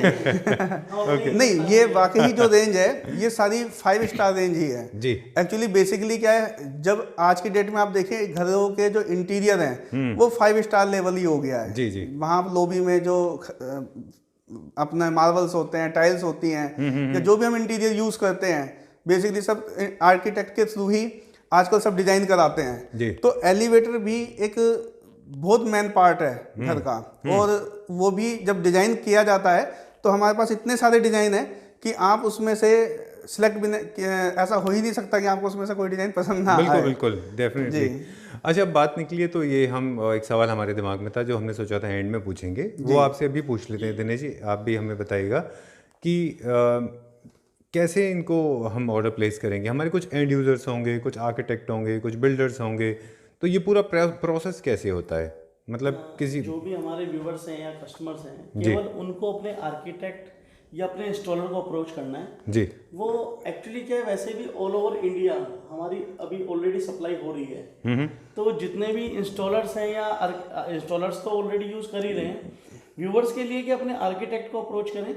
नहीं, ये वाकई जो रेंज है ये सारी 5 स्टार रेंज ही है। जी। एक्चुअली बेसिकली क्या है, जब आज की डेट में आप देखें घरों के जो इंटीरियर हैं वो 5 स्टार लेवल ही हो गया है। जी जी। वहाँ लॉबी में जो अपने मार्बल्स होते हैं, टाइल्स होती हैं, या जो भी हम इंटीरियर यूज करते हैं, बेसिकली सब आर्किटेक्ट के थ्रू ही आजकल सब डिजाइन कराते हैं। जी। तो एलिवेटर भी एक बहुत मेन पार्ट है घर का, और वो भी जब डिजाइन किया जाता है तो हमारे पास इतने सारे डिजाइन है कि आप उसमें से सिलेक्ट भी ऐसा हो ही नहीं सकता कि आपको उसमें से कोई डिजाइन पसंद ना आए। बिल्कुल डेफिनेटली। अच्छा, अब बात निकली है तो ये हम एक सवाल हमारे दिमाग में था जो हमने सोचा था एंड में पूछेंगे, वो आपसे अभी पूछ लेते हैं। दिनेश जी, आप भी हमें बताइएगा कि कैसे इनको हम ऑर्डर प्लेस करेंगे। हमारे कुछ एंड यूजर्स होंगे, कुछ आर्किटेक्ट होंगे, कुछ बिल्डर्स होंगे, तो ये पूरा प्रोसेस कैसे होता है? मतलब किसी जो भी हमारे व्यूवर्स हैं या कस्टमर्स हैं, केवल उनको अपने आर्किटेक्ट या अपने इंस्टॉलर को अप्रोच करना है। जी। वो एक्चुअली क्या है, वैसे भी ऑल ओवर इंडिया हमारी अभी ऑलरेडी सप्लाई हो रही है। तो जितने भी इंस्टॉलर्स हैं या इंस्टॉलर्स तो ऑलरेडी यूज़ कर ही रहे हैं, व्यूवर्स के लिए कि अपने आर्किटेक्ट को अप्रोच करें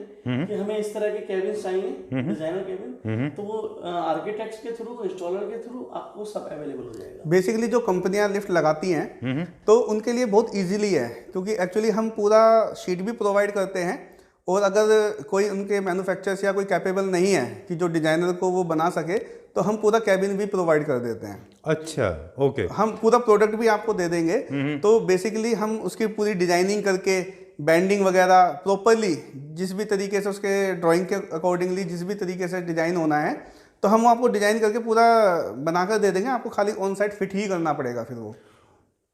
कि हमें इस तरह के केबिन चाहिए, डिजाइनर केबिन, तो वो आर्किटेक्ट्स के थ्रू, इंस्टॉलर के थ्रू आपको सब अवेलेबल हो जाएगा। बेसिकली जो कंपनियां लिफ्ट लगाती हैं तो उनके लिए बहुत इजीली है, क्योंकि एक्चुअली हम पूरा शीट भी प्रोवाइड करते हैं, और अगर कोई उनके मैन्युफैक्चरर्स या कोई कैपेबल नहीं है कि जो डिजाइनर को वो बना सके, तो हम पूरा कैबिन भी प्रोवाइड कर देते हैं। अच्छा, ओके। हम पूरा प्रोडक्ट भी आपको दे देंगे। तो बेसिकली हम उसकी पूरी डिजाइनिंग करके, बैंडिंग वगैरह प्रॉपरली, जिस भी तरीके से उसके ड्राइंग के अकॉर्डिंगली जिस भी तरीके से डिज़ाइन होना है, तो हम आपको डिज़ाइन करके पूरा बनाकर दे देंगे। आपको खाली ऑन साइट फिट ही करना पड़ेगा फिर वो।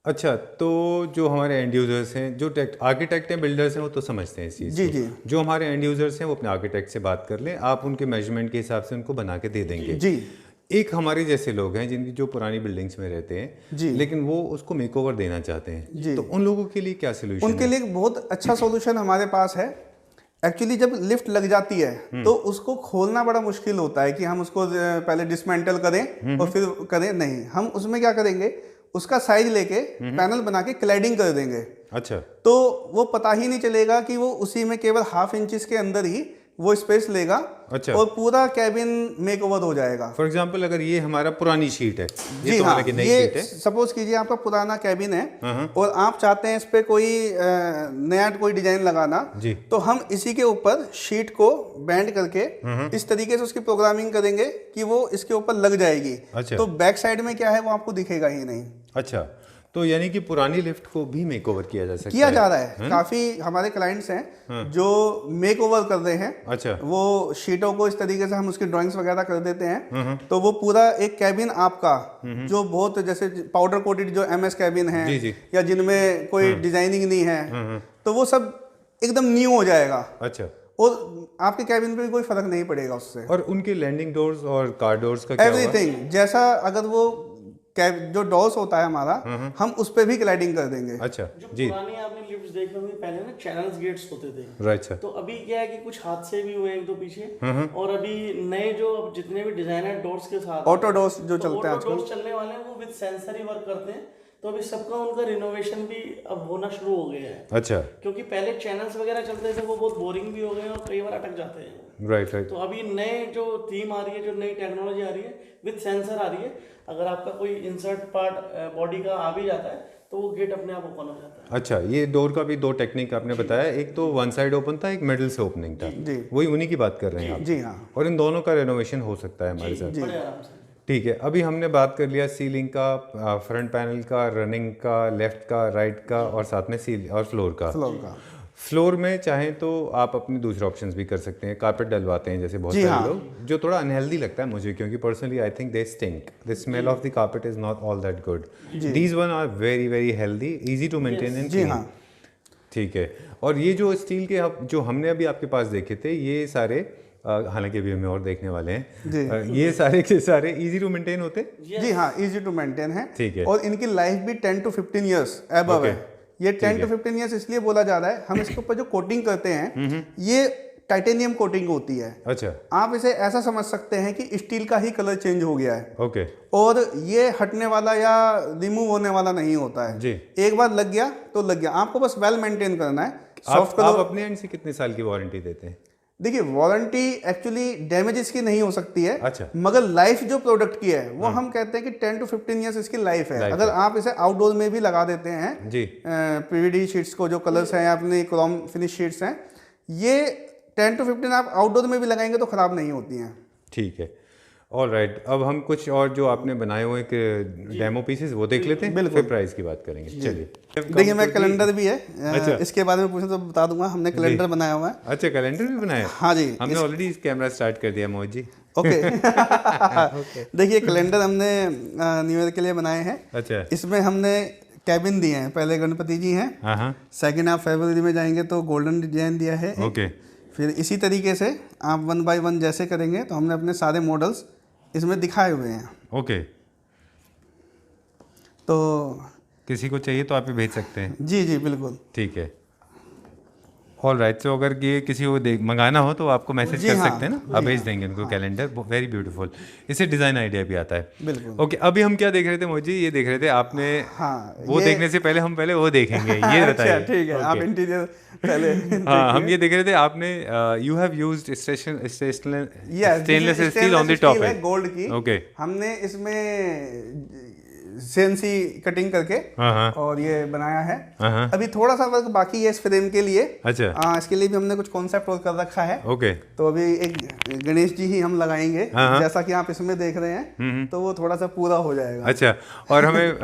अच्छा, तो जो हमारे एंड यूजर्स हैं, जो आर्किटेक्ट हैं, बिल्डर्स हैं, वो तो समझते हैं इस चीज़ जी को। जी जो हमारे एंड यूजर्स हैं वो अपने आर्किटेक्ट से बात कर लें, आप उनके मेजरमेंट के हिसाब से उनको बना के दे देंगे। जी। एक हमारे जैसे लोग हैं जिनकी जो पुरानी बिल्डिंग्स में रहते हैं जी। लेकिन वो उसको मेकओवर देना चाहते हैं, जी। तो उन लोगों के लिए क्या सोल्यूशन उनके लिए एक बहुत अच्छा सॉल्यूशन हमारे पास है। एक्चुअली जब लिफ्ट लग जाती है तो उसको खोलना बड़ा मुश्किल होता है कि हम उसको पहले डिसमेंटल करें और फिर करें। नहीं, हम उसमें क्या करेंगे, उसका साइज लेके पैनल बना के क्लैडिंग कर देंगे। अच्छा, तो वो पता ही नहीं चलेगा कि वो उसी में केवल ½ इंच के अंदर ही वो स्पेस लेगा। अच्छा। और पूरा कैबिन मेकओवर हो जाएगा। फॉर एग्जांपल अगर ये हमारा पुरानी शीट है, ये जी तो हाँ, हालांकि नई ये शीट है, सपोज कीजिए आपका पुराना कैबिन है और आप चाहते हैं इस पे कोई नया कोई डिजाइन लगाना, जी। तो हम इसी के ऊपर शीट को बैंड करके इस तरीके से उसकी प्रोग्रामिंग करेंगे कि वो इसके ऊपर लग जाएगी। अच्छा। तो बैक साइड में क्या है वो आपको दिखेगा ही नहीं। अच्छा, तो यानी कि पुरानी लिफ्ट को भी मेकओवर किया जा सकता किया है। जा रहा है। काफी हमारे क्लाइंट्स हैं जो मेक ओवर कर रहे हैं। अच्छा, वो शीटों को इस तरीके से हम उसकी ड्राइंग्स वगैरह कर देते हैं, तो वो पूरा एक कैबिन आपका जो बहुत जैसे पाउडर कोटेड जो MS कैबिन है, जी, जी। या जिनमें कोई डिजाइनिंग नहीं है, तो वो सब एकदम न्यू हो जाएगा। अच्छा, और आपके कैबिन पे भी कोई फर्क नहीं पड़ेगा उससे। और उनके लैंडिंग डोर्स और कार डोर्स का क्या हुआ? एवरीथिंग, जैसा अगर वो जो डॉस होता है हमारा, हम उस पे भी क्लाइडिंग कर देंगे। अच्छा, जो जी, पुरानी आपने लिफ्ट्स देखी होंगी, पहले ना चैनल्स गेट्स होते थे। Right sir. तो अभी क्या है कि कुछ हादसे भी हुए एक दो पीछे, और अभी नए जो अब जितने भी डिजाइनर डोर्स के साथ ऑटो डोर्स जो चलते हैं ऑटो आजकल, डोर्स चलने वाले हैं, वो विद सेंसर ही वर्क करते हैं। तो अभी सबका उनका रिनोवेशन भी अब होना शुरू हो गया है, अच्छा, क्योंकि पहले चैनल्स वगैरह चलते थे वो बहुत बोरिंग भी हो गए हैं और कई बार अटक जाते हैं। Right right. तो अभी नए जो थीम आ रही है, जो नई टेक्नोलॉजी आ रही है विद सेंसर आ रही है, अगर आपका कोई इंसर्ट पार्ट बॉडी का आ भी जाता है तो वो गेट अपने आप ओपन हो जाता है। अच्छा, ये डोर का भी दो टेक्निक आपने बताया, एक तो वन साइड ओपन था, एक मिडिल से ओपनिंग था, जी। वही उन्हीं की बात कर रहे हैं आप। जी हाँ, और इन दोनों का रेनोवेशन हो सकता है हमारे साथ। बड़े आराम से। ठीक है, अभी हमने बात कर लिया सीलिंग का, फ्रंट पैनल का, रनिंग का, लेफ्ट का, राइट का, और साथ में सील और फ्लोर का। फ्लोर में चाहें तो आप अपने दूसरे ऑप्शंस भी कर सकते हैं, कारपेट डलवाते हैं जैसे बहुत जी सारे हाँ। लोग, जो थोड़ा अनहेल्दी लगता है मुझे, क्योंकि personally I think they stink, the smell of the carpet is not all that good. These one are very very healthy, easy to maintain and जी हाँ। ठीक है। और ये जो स्टील के जो हमने अभी आपके पास देखे थे, ये सारे हालांकि अभी हमें और देखने वाले हैं, ये सारे के सारे इजी टू मेंटेन होते हैं। जी हाँ, इजी टू मेंटेन है। ठीक है। और इनकी लाइफ भी 10 to 15 ईयर्स अबव है। ये 10 to 15 ईयर्स इसलिए बोला जा रहा है, हम इसके ऊपर जो कोटिंग करते हैं ये टाइटेनियम कोटिंग होती है। अच्छा, आप इसे ऐसा समझ सकते हैं कि स्टील का ही कलर चेंज हो गया है। ओके। और ये हटने वाला या रिमूव होने वाला नहीं होता है जी। एक बार लग गया तो लग गया, आपको बस वेल मेंटेन करना है। आप अपने एंड से कितने साल की वारंटी देते हैं? देखिए, वारंटी एक्चुअली डैमेजेस की नहीं हो सकती है। अच्छा। मगर लाइफ जो प्रोडक्ट की है वो हम कहते हैं कि 10 to 15 ईयर्स इसकी लाइफ है। अगर आप इसे आउटडोर में भी लगा देते हैं जी, PVD शीट्स को, जो कलर्स हैं या अपने क्रोम फिनिश शीट्स हैं, ये 10 to 15 आप आउटडोर में भी लगाएंगे तो खराब नहीं होती हैं। ठीक है, ऑल राइट। अब हम कुछ और जो आपने बनाए हुए डेमो पीसेस वो देख लेते हैं, फिर प्राइस की बात करेंगे। चलिए, देखिए, मैं कैलेंडर भी है। अच्छा। इसके बारे में पूछे तो बता दूंगा, हमने कैलेंडर बनाया हुआ है। अच्छा, कैलेंडर भी बनाया? हाँ जी, हमने ऑलरेडी इस कैमरा स्टार्ट कर दिया मोहित जी। ओके। देखिए, कैलेंडर हमने न्यू ईयर के लिए बनाए हैं। अच्छा, इसमें हमने कैबिन दिए हैं। पहले गणपति जी हैं, हाँ, सेकेंड आप फरवरी में जाएंगे तो गोल्डन डिजाइन दिया है। ओके। फिर इसी तरीके से आप 1 by 1 जैसे करेंगे तो हमने अपने सारे मॉडल्स इसमें दिखाए हुए हैं। ओके, तो किसी को चाहिए तो आप ही भेज सकते हैं। जी जी बिल्कुल। ठीक है, ऑल राइट। तो अगर ये किसी को मंगाना हो तो आपको मैसेज जी कर हाँ, सकते हैं ना, आप भेज देंगे उनको कैलेंडर। वेरी ब्यूटीफुल, इससे डिज़ाइन आइडिया भी आता है। बिल्कुल। ओके, अभी हम क्या देख रहे थे मोहित जी? ये देख रहे थे आपने, हाँ, वो देखने से पहले हम पहले वो देखेंगे, ये बताइए। अच्छा ठीक है, आप इंटीरियर पहले हाँ, हम ये देख रहे थे आपने you have used stainless steel on the top है, गोल्ड की। ओके। हमने इसमें CNC कटिंग करके हाँ, और ये बनाया है। हाँ, अभी थोड़ा सा वर्क बाकी है इस फ्रेम के लिए। अच्छा, इसके लिए भी हमने कुछ कॉन्सेप्ट और कर रखा है। ओके। तो अभी एक गणेश जी ही हम लगाएंगे, जैसा कि आप इसमें देख रहे हैं, तो वो थोड़ा सा पूरा हो जाएगा। अच्छा, और हमें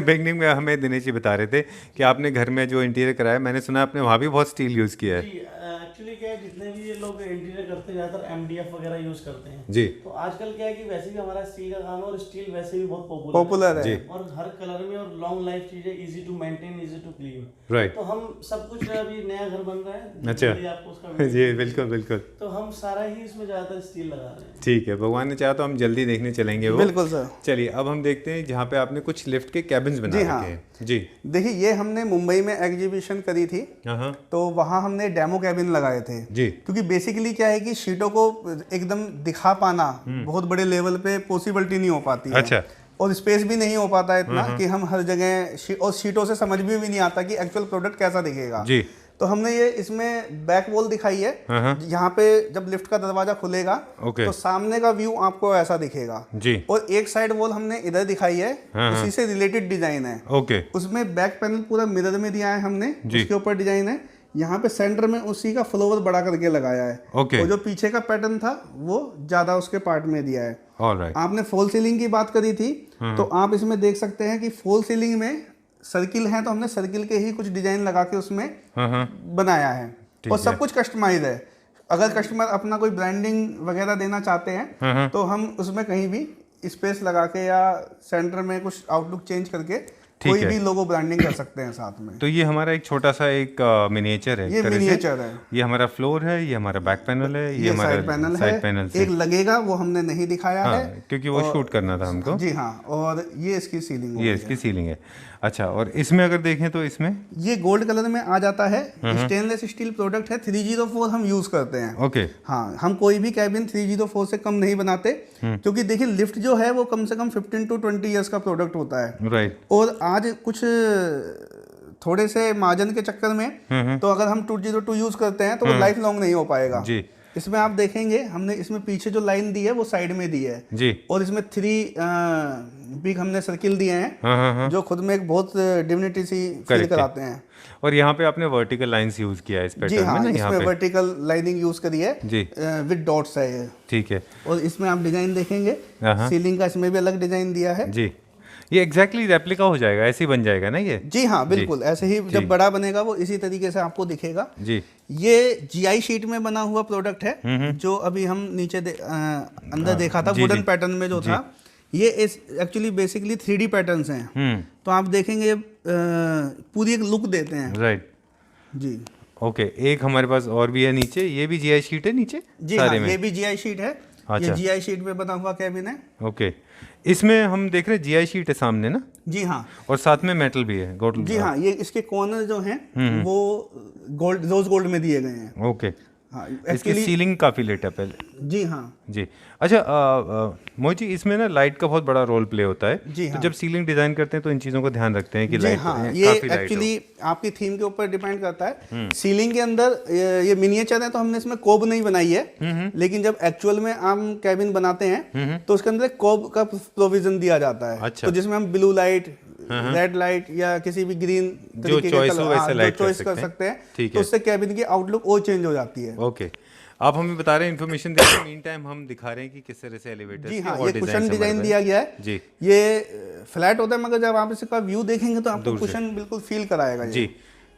बिगनिंग में हमें दिनेश जी बता रहे थे कि आपने घर में जो इंटीरियर कराया, मैंने सुना आपने वहाँ भी बहुत स्टील यूज़ किया है। एक्चुअली क्या है, जितने भी ये लोग इंटीरियर करते हैं ज़्यादातर MDF वगैरह यूज करते हैं जी। तो आजकल क्या है कि वैसे भी हमारा स्टील का काम है और स्टील वैसे भी बहुत पॉपुलर है। और हर कलर में, और लॉन्ग लाइफ चीजें, easy to maintain, easy to clean. Right. तो हम सब कुछ, अभी नया घर बन रहा है, अच्छा। जल्दी आपको उसका जी बिल्कुल बिल्कुल। तो हम सारा ही इसमें ज्यादातर स्टील लगा रहे हैं। ठीक है, भगवान ने चाहा तो हम जल्दी देखने चलेंगे वो। बिल्कुल सर। चलिए अब हम देखते हैं जहाँ पे आपने कुछ लिफ्ट के कैबिन्स बना रखे हैं। जी देखिए, ये हमने मुंबई में एग्जीबिशन करी थी, हाँ, तो वहाँ हमने डेमो कैबिन लगाए थे। जी। क्योंकि बेसिकली क्या है कि शीटों को एकदम दिखा पाना बहुत बड़े लेवल पे पॉसिबिलिटी नहीं हो पाती है। अच्छा। और स्पेस भी नहीं हो पाता है इतना कि हम हर जगह और शीटों से समझ भी नहीं आता कि एक्चुअल प्रोडक्ट कैसा दिखेगा। जी। तो हमने ये इसमें बैक वॉल दिखाई है, यहाँ पे जब लिफ्ट का दरवाजा खुलेगा तो सामने का व्यू आपको ऐसा दिखेगा जी। और एक साइड वॉल हमने इधर दिखाई है, उसी से रिलेटेड डिजाइन है। ओके। उसमें बैक पैनल पूरा मिरर में दिया है हमने, उसके ऊपर डिजाइन है। यहाँ पे सेंटर में उसी का फ्लोवर बड़ा करके लगाया है। ओके। और जो पीछे का पैटर्न था वो ज्यादा उसके पार्ट में दिया है। ऑलराइट। आपने फॉल सीलिंग की बात करी थी, तो आप इसमें देख सकते हैं कि फॉल सीलिंग में सर्किल है, तो हमने सर्किल के ही कुछ डिजाइन लगा के उसमें बनाया है। और सब कुछ कस्टमाइज है। अगर कस्टमर अपना कोई ब्रांडिंग वगैरह देना चाहते हैं तो हम उसमें कहीं भी स्पेस लगा के या सेंटर में कुछ आउटलुक चेंज करके कोई भी लोगो ब्रांडिंग कर सकते हैं साथ में। तो ये हमारा एक छोटा सा एक मिनिएचर है, ये मिनिएचर है। ये हमारा फ्लोर है, ये हमारा बैक पैनल है, ये हमारा साइड पैनल है। एक लगेगा, वो हमने नहीं दिखाया है क्योंकि वो शूट करना था हमको। जी हाँ। और ये इसकी सीलिंग, ये इसकी सीलिंग है। अच्छा, और इसमें अगर देखें तो इसमें ये गोल्ड कलर में आ जाता है। स्टेनलेस स्टील प्रोडक्ट है, 304 हम यूज करते हैं। ओके। हाँ, हम कोई भी कैबिन 304 से कम नहीं बनाते, क्योंकि देखिए लिफ्ट जो है वो कम से कम 15 to 20 ईयर्स का प्रोडक्ट होता है। राइट। और आज कुछ थोड़े से मार्जिन के चक्कर में तो अगर हम 202 यूज करते हैं तो वो लाइफ लॉन्ग नहीं हो पाएगा। जी। इसमें आप देखेंगे हमने इसमें पीछे जो लाइन दी है वो साइड में दी है जी। और इसमें 3 बिग हमने सर्किल दिए हैं, जो खुद में एक बहुत डिग्निटी सी फील कराते हैं। और यहाँ पे आपने वर्टिकल लाइंस यूज किया है इस पैटर्न में ना, यहाँ इसमें पे वर्टिकल लाइनिंग यूज करी है जी, विद डॉट्स है ये। ठीक है। और इसमें आप डिजाइन देखेंगे, सीलिंग का इसमें भी अलग डिजाइन दिया है जी। ये एग्जैक्टली रेप्लिका हो जाएगा, ऐसे ही बन जाएगा ना ये? जी हाँ, बिल्कुल ऐसे ही जब बड़ा बनेगा वो इसी तरीके से आपको दिखेगा जी। ये GI शीट में बना हुआ प्रोडक्ट है, जो अभी हम नीचे अंदर देखा था वुडन पैटर्न में जो था। ये एक्चुअली बेसिकली 3D पैटर्न्स हैं, तो आप देखेंगे पूरी एक लुक देते हैं। राइट जी। ओके। एक हमारे पास और भी है नीचे, ये भी GI शीट है नीचे जी सारे हाँ, में? ये भी GI शीट है। ये GI शीट में बना हुआ कैबिन है। ओके। इसमें हम देख रहे हैं GI शीट है सामने ना? जी हाँ। और साथ में मेटल भी है, गोल्ड। जी हाँ, ये इसके कॉर्नर जो हैं वो गोल्ड, रोज गोल्ड में दिए गए हैं। ओके। हाँ, इसकी सीलिंग काफी लेट है पहले। जी हाँ जी। अच्छा मोहित जी, इसमें ना लाइट का बहुत बड़ा रोल प्ले होता है। जी हाँ। तो जब सीलिंग डिजाइन करते हैं तो इन चीजों को ध्यान रखते हैं कि जी लाइट हाँ, ये एक्चुअली आपकी थीम के ऊपर डिपेंड करता है। सीलिंग के अंदर ये मिनिएचर है तो हमने इसमें कोब नहीं बनाई है, लेकिन जब एक्चुअल में हम कैबिन बनाते हैं तो उसके अंदर कोब का प्रोविजन दिया जाता है। अच्छा। तो जिसमें हम ब्लू लाइट, रेड लाइट या किसी भी ग्रीन तरीके के कलर चॉइस कर सकते हैं, तो उससे कैबिन की आउटलुक और चेंज हो जाती है। ओके। आप हमें बता रहे हैं इन्फॉर्मेशन दे रहे हैं, मीन टाइम हम दिखा रहे हैं कि किस तरह से एलिवेटर। जी हाँ, ये कुशन डिजाइन दिया गया है जी। ये फ्लैट होता है, मगर जब आप इसका व्यू देखेंगे तो आपको कुशन बिल्कुल फील कराएगा जी।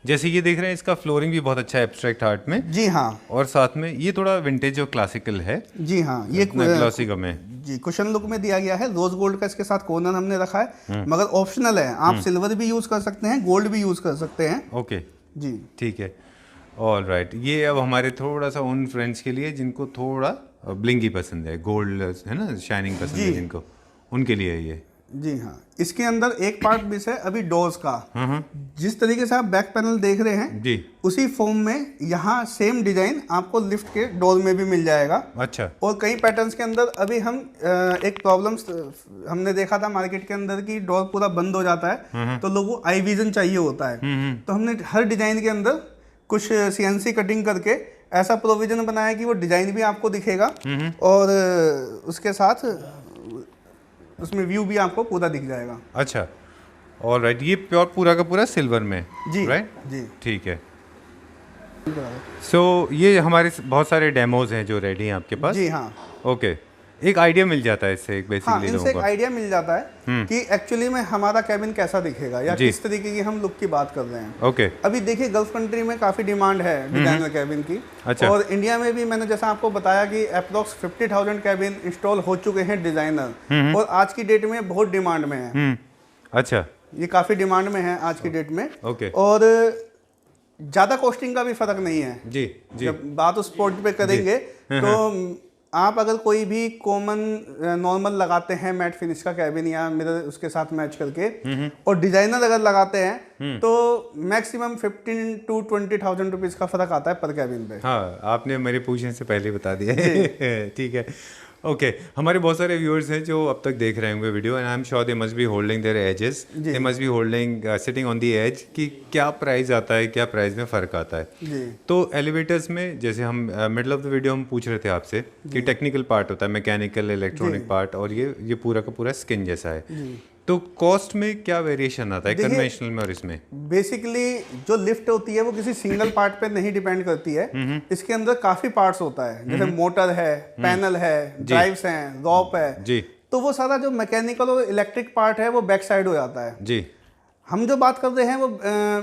जैसे ये देख रहे हैं, इसका फ्लोरिंग भी बहुत अच्छा है एब्स्ट्रैक्ट आर्ट में। जी हाँ। और साथ में ये थोड़ा विंटेज और क्लासिकल है। जी हाँ, ये ग्लॉसी गम है जी, कुशन लुक में दिया गया है। रोज गोल्ड का इसके साथ कॉर्नर हमने रखा है, मगर ऑप्शनल है, आप सिल्वर भी यूज कर सकते हैं, गोल्ड भी यूज कर सकते हैं। ओके जी, ठीक है। All right. ये अब हमारे थोड़ा सा उन फ्रेंड्स के लिए जिनको थोड़ा ब्लिंगी पसंद है, गोल्ड है ना, शाइनिंग पसंद है जिनको, उनके लिए ये जी हाँ, इसके अंदर एक पार्ट मिस है अभी डोर्स का। जिस तरीके से आप बैक पैनल देख रहे हैं जी, उसी फॉर्म में यहाँ सेम डिजाइन आपको लिफ्ट के डोर में भी मिल जाएगा। अच्छा, और कई पैटर्न्स के अंदर अभी हम एक प्रॉब्लम हमने देखा था मार्केट के अंदर कि डोर पूरा बंद हो जाता है तो लोगों को आई विजन चाहिए होता है। तो हमने हर डिजाइन के अंदर कुछ CNC कटिंग करके ऐसा प्रोविजन बनाया कि वो डिजाइन भी आपको दिखेगा और उसके साथ उसमें व्यू भी आपको पूरा दिख जाएगा। अच्छा, ऑल राइट। ये प्योर पूरा का पूरा सिल्वर में, जी राइट? जी। ठीक है। सो ये हमारे बहुत सारे डेमोज हैं जो रेडी हैं आपके पास। जी हाँ। ओके, एक आइडिया मिल जाता है इससे, एक हाँ, बेसिकली इनसे लोगों एक का। आइडिया मिल जाता है कि एक्चुअली में हमारा कैबिन कैसा दिखेगा या जी। किस तरीके की हम लुक की बात कर रहे हैं। ओके, अभी देखिए गल्फ कंट्री में काफ़ी डिमांड है डिजाइनर कैबिन की। अच्छा। और इंडिया में भी मैंने जैसा आपको बताया कि अप्रोक्स 50,000 कैबिन इंस्टॉल हो चुके हैं डिजाइनर, और आज की डेट में बहुत डिमांड में है। अच्छा, ये काफ़ी डिमांड में है आज की डेट में। ओके, और ज़्यादा कॉस्टिंग का भी फर्क नहीं है। जी जी, जब बात उस पॉइंट पे करेंगे तो आप अगर कोई भी कॉमन नॉर्मल लगाते हैं मैट फिनिश का कैबिन या मिरर उसके साथ मैच करके, और डिजाइनर अगर लगाते हैं तो मैक्सिमम 15 to 20,000 रुपीज़ का फर्क आता है पर कैबिन पे। हाँ, आपने मेरे पूछने से पहले बता दिया है। ठीक है, ओके। हमारे बहुत सारे व्यूअर्स हैं जो अब तक देख रहे होंगे video, and I am sure they must be holding their edges, they must be holding sitting on the edge कि क्या प्राइस आता है, क्या प्राइस में फ़र्क आता है। जी। तो एलिवेटर्स में जैसे हम मिडल ऑफ द वीडियो हम पूछ रहे थे आपसे कि टेक्निकल पार्ट होता है, मैकेनिकल, इलेक्ट्रॉनिक पार्ट, और ये पूरा का पूरा स्किन जैसा है। तो कॉस्ट में क्या वेरिएशन आता है कन्वेंशनल में और इसमें? बेसिकली जो लिफ्ट होती है वो किसी सिंगल पार्ट पे नहीं डिपेंड करती है। इसके अंदर काफी पार्ट्स होता है, जैसे मोटर है, पैनल है, ड्राइव्स हैं, रॉप है। जी तो वो सारा जो मैकेनिकल और इलेक्ट्रिक पार्ट है वो बैक साइड हो जाता है। जी, हम जो बात कर रहे हैं वो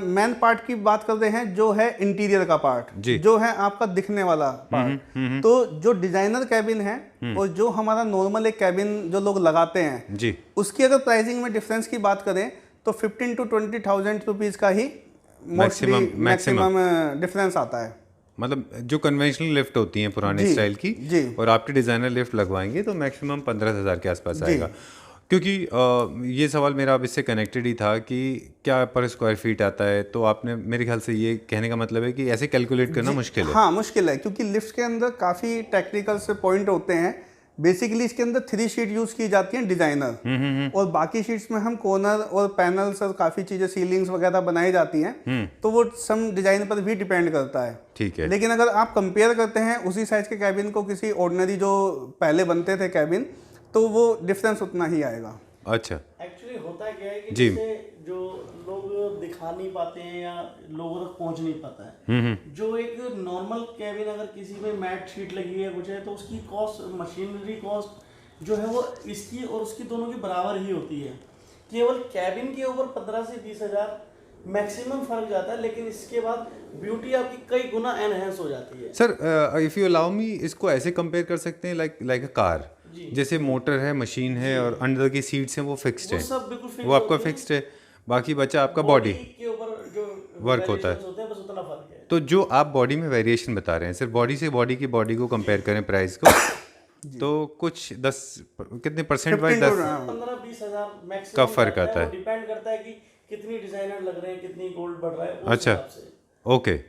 मेन पार्ट की बात कर रहे हैं, जो है इंटीरियर का पार्ट, जी। जो है आपका दिखने वाला पार्ट। तो जो डिजाइनर कैबिन है और जो हमारा नॉर्मल एक कैबिन जो लोग लगाते हैं, जी, उसकी अगर प्राइसिंग में डिफरेंस की बात करें तो 15 to 20,000 रुपीज़ का ही मैक्सिमम डिफरेंस आता है। मतलब जो कन्वेंशनल लिफ्ट होती हैं पुराने जी, स्टाइल की, जी। और आपके डिज़ाइनर लिफ्ट लगवाएंगे तो मैक्सिमम 15,000 के आसपास आएगा। क्योंकि ये सवाल मेरा अब इससे कनेक्टेड ही था कि क्या पर स्क्वायर फीट आता है, तो आपने मेरे ख्याल से ये कहने का मतलब है कि ऐसे कैलकुलेट करना मुश्किल है। हाँ, मुश्किल है, क्योंकि लिफ्ट के अंदर काफ़ी टेक्निकल से पॉइंट होते हैं। बेसिकली इसके अंदर 3 शीट यूज की जाती हैं डिजाइनर, और बाकी शीट्स में हम कॉर्नर और पैनल्स और काफ़ी चीज़ें सीलिंग्स वगैरह बनाई जाती हैं। तो वो सम डिजाइन पर भी डिपेंड करता है। ठीक है, लेकिन अगर आप कंपेयर करते हैं उसी साइज के कैबिन को किसी ऑर्डिनरी जो पहले बनते थे कैबिन, तो वो डिफरेंस उतना ही आएगा। अच्छा, एक्चुअली होता क्या है कि जी। जैसे जो लोग दिखा नहीं पाते हैं या लोगों तक पहुंच नहीं पाता है, जो एक नॉर्मल कैबिन अगर किसी में मैट शीट लगी है कुछ है तो उसकी कॉस्ट, मशीनरी कॉस्ट जो है वो इसकी और उसकी दोनों की बराबर ही होती है। केवल कैबिन के ऊपर 15 से 20,000 मैक्सिमम फर्क जाता है, लेकिन इसके बाद ब्यूटी आपकी कई गुना एनहेंस हो जाती है। Sir if you allow me, इसको ऐसे कंपेयर कर सकते हैं लाइक अ कार, जैसे मोटर है, मशीन है, और अंदर की सीट्स हैं वो फिक्स्ड वो है, सब बिल्कुल फिक्स वो आपका फिक्स्ड है, बाकी बचा आपका बॉडी के ऊपर जो वर्क होता है। होते हैं, बस उतना फर्क है। तो जो आप बॉडी में वेरिएशन बता रहे हैं, सिर्फ बॉडी से बॉडी को कंपेयर करें प्राइस को, तो कुछ 10 कितने परसेंट वाइज 15-20,000 मैक्सिमम का फर्क आता है। डिपेंड करता है कि कितनी डिजाइनर लग रहे हैं, कितनी गोल्ड बढ़ रहा है, उस अच्छा, हिसाब से। ओके,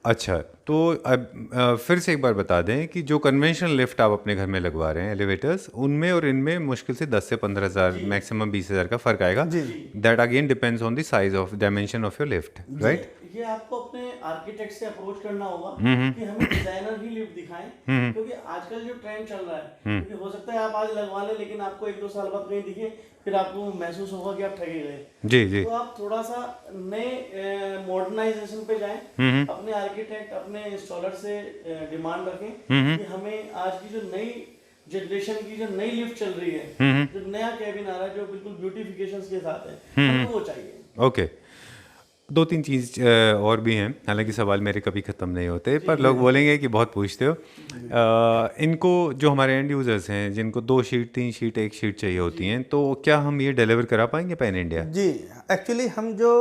अच्छा। तो अब फिर से एक बार बता दें कि जो कन्वेंशनल लिफ्ट आप अपने घर में लगवा रहे हैं एलिवेटर्स, उनमें और इनमें मुश्किल से 10 से 15,000 मैक्सिमम 20,000 का फर्क आएगा। That again depends on the size of dimension of your lift, right? ये आपको अपने आर्किटेक्ट से अप्रोच करना होगा कि हमें डिजाइनर ही लिफ्ट दिखाएं, क्योंकि आजकल जो ट्रेंड चल रहा है, क्योंकि हो सकता है आप आज लगवा लें लेकिन आपको 1-2 साल बाद कहीं दिखे, फिर आपको महसूस होगा कि आप ठगे गए। जी जी, तो आप थोड़ा सा नए मॉडर्नाइजेशन पे जाएं, अपने आर्किटेक्ट, अपने इंस्टॉलर से डिमांड रखें कि हमें आज की जो नई जनरेशन की जो नई लिफ्ट चल रही है, जो नया कैबिन आ रहा है जो बिल्कुल ब्यूटिफिकेशंस के साथ है, हमें वो चाहिए। ओके। 2-3 चीज़ और भी हैं, हालांकि सवाल मेरे कभी ख़त्म नहीं होते, पर लोग बोलेंगे कि बहुत पूछते हो। इनको जो हमारे एंड यूज़र्स हैं जिनको 2 शीट, 3 शीट, 1 शीट चाहिए होती हैं, तो क्या हम ये डिलीवर करा पाएंगे पैन इंडिया? जी, एक्चुअली हम जो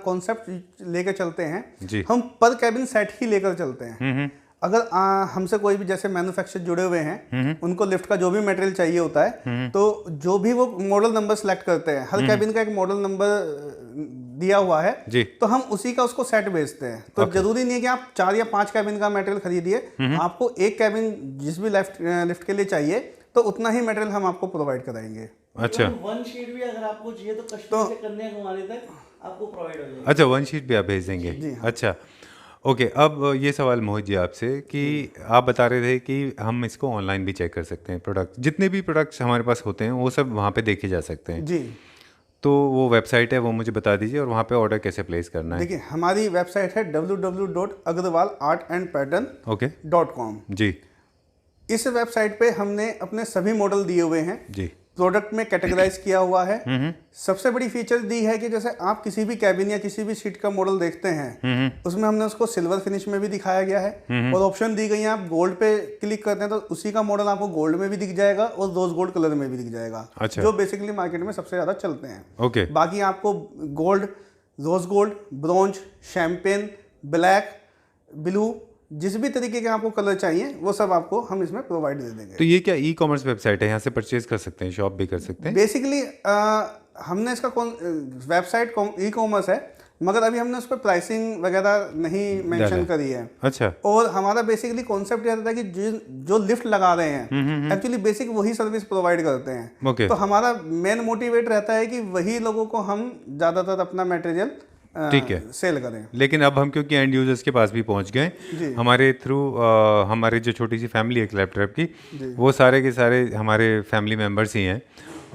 कॉन्सेप्ट लेकर चलते हैं, जी, हम पर कैबिन सेट ही लेकर चलते हैं। अगर हमसे कोई भी जैसे मैन्युफैक्चर जुड़े हुए हैं, उनको लिफ्ट का जो भी मटेरियल चाहिए होता है, तो जो भी वो मॉडल नंबर सेलेक्ट करते हैं, हर कैबिन का एक मॉडल नंबर दिया हुआ है जी। तो हम उसी का उसको सेट बेचते हैं। तो जरूरी नहीं है कि आप 4 या 5 कैबिन का मटेरियल खरीदिए, आपको एक कैबिन जिस भी लिफ्ट के लिए चाहिए तो उतना ही मटेरियल हम आपको प्रोवाइड कराएंगे। अच्छा, वन शीट भी अगर आपको चाहिए तो कस्टमर से कन्याकुमारी तक आपको प्रोवाइड हो जाएगा। अच्छा, 1 शीट भी आप भेज देंगे? जी हाँ। अच्छा, ओके। अब ये सवाल मोहित जी आपसे कि आप बता रहे थे कि हम इसको ऑनलाइन भी चेक कर सकते हैं, प्रोडक्ट जितने भी प्रोडक्ट्स हमारे पास होते हैं वो सब वहाँ पे देखे जा सकते हैं। जी, तो वो वेबसाइट है वो मुझे बता दीजिए, और वहाँ पे ऑर्डर कैसे प्लेस करना है? देखिए हमारी वेबसाइट है www.agarwalartandpattern.com। जी इस वेबसाइट पे हमने अपने सभी मॉडल दिए हुए हैं, जी। प्रोडक्ट में कैटेगराइज किया हुआ है। सबसे बड़ी फीचर दी है कि जैसे आप किसी भी कैबिन या किसी भी सीट का मॉडल देखते हैं, उसमें हमने उसको सिल्वर फिनिश में भी दिखाया गया है, और ऑप्शन दी गई है, आप गोल्ड पे क्लिक करते हैं तो उसी का मॉडल आपको गोल्ड में भी दिख जाएगा और रोज गोल्ड कलर में भी दिख जाएगा। अच्छा। जो बेसिकली मार्केट में सबसे ज्यादा चलते हैं। ओके। बाकी आपको gold, rose gold, bronze, champagne, black, blue, जिस भी तरीके के आपको कलर चाहिए वो सब आपको हम इसमें प्रोवाइड दे देंगे। तो ये क्या ई कॉमर्स वेबसाइट है, यहाँ से परचेज कर सकते हैं, शॉप भी कर सकते हैं? बेसिकली हमने इसका वेबसाइट ई कॉमर्स है, मगर अभी हमने उस पर प्राइसिंग वगैरह नहीं मेंशन करी है। अच्छा। और हमारा बेसिकली कॉन्सेप्ट यह रहता है कि जो लिफ्ट लगा रहे हैं एक्चुअली बेसिक वही सर्विस प्रोवाइड करते हैं। ओके। तो हमारा मेन मोटिवेट रहता है कि वही लोगों को हम ज़्यादातर अपना मटेरियल ठीक है, सेल करें। लेकिन अब हम क्योंकि एंड यूजर्स के पास भी पहुंच गए, हमारे थ्रू हमारे जो छोटी सी फैमिली है क्लैपट्रैप की, वो सारे के सारे हमारे फैमिली मेम्बर्स ही हैं,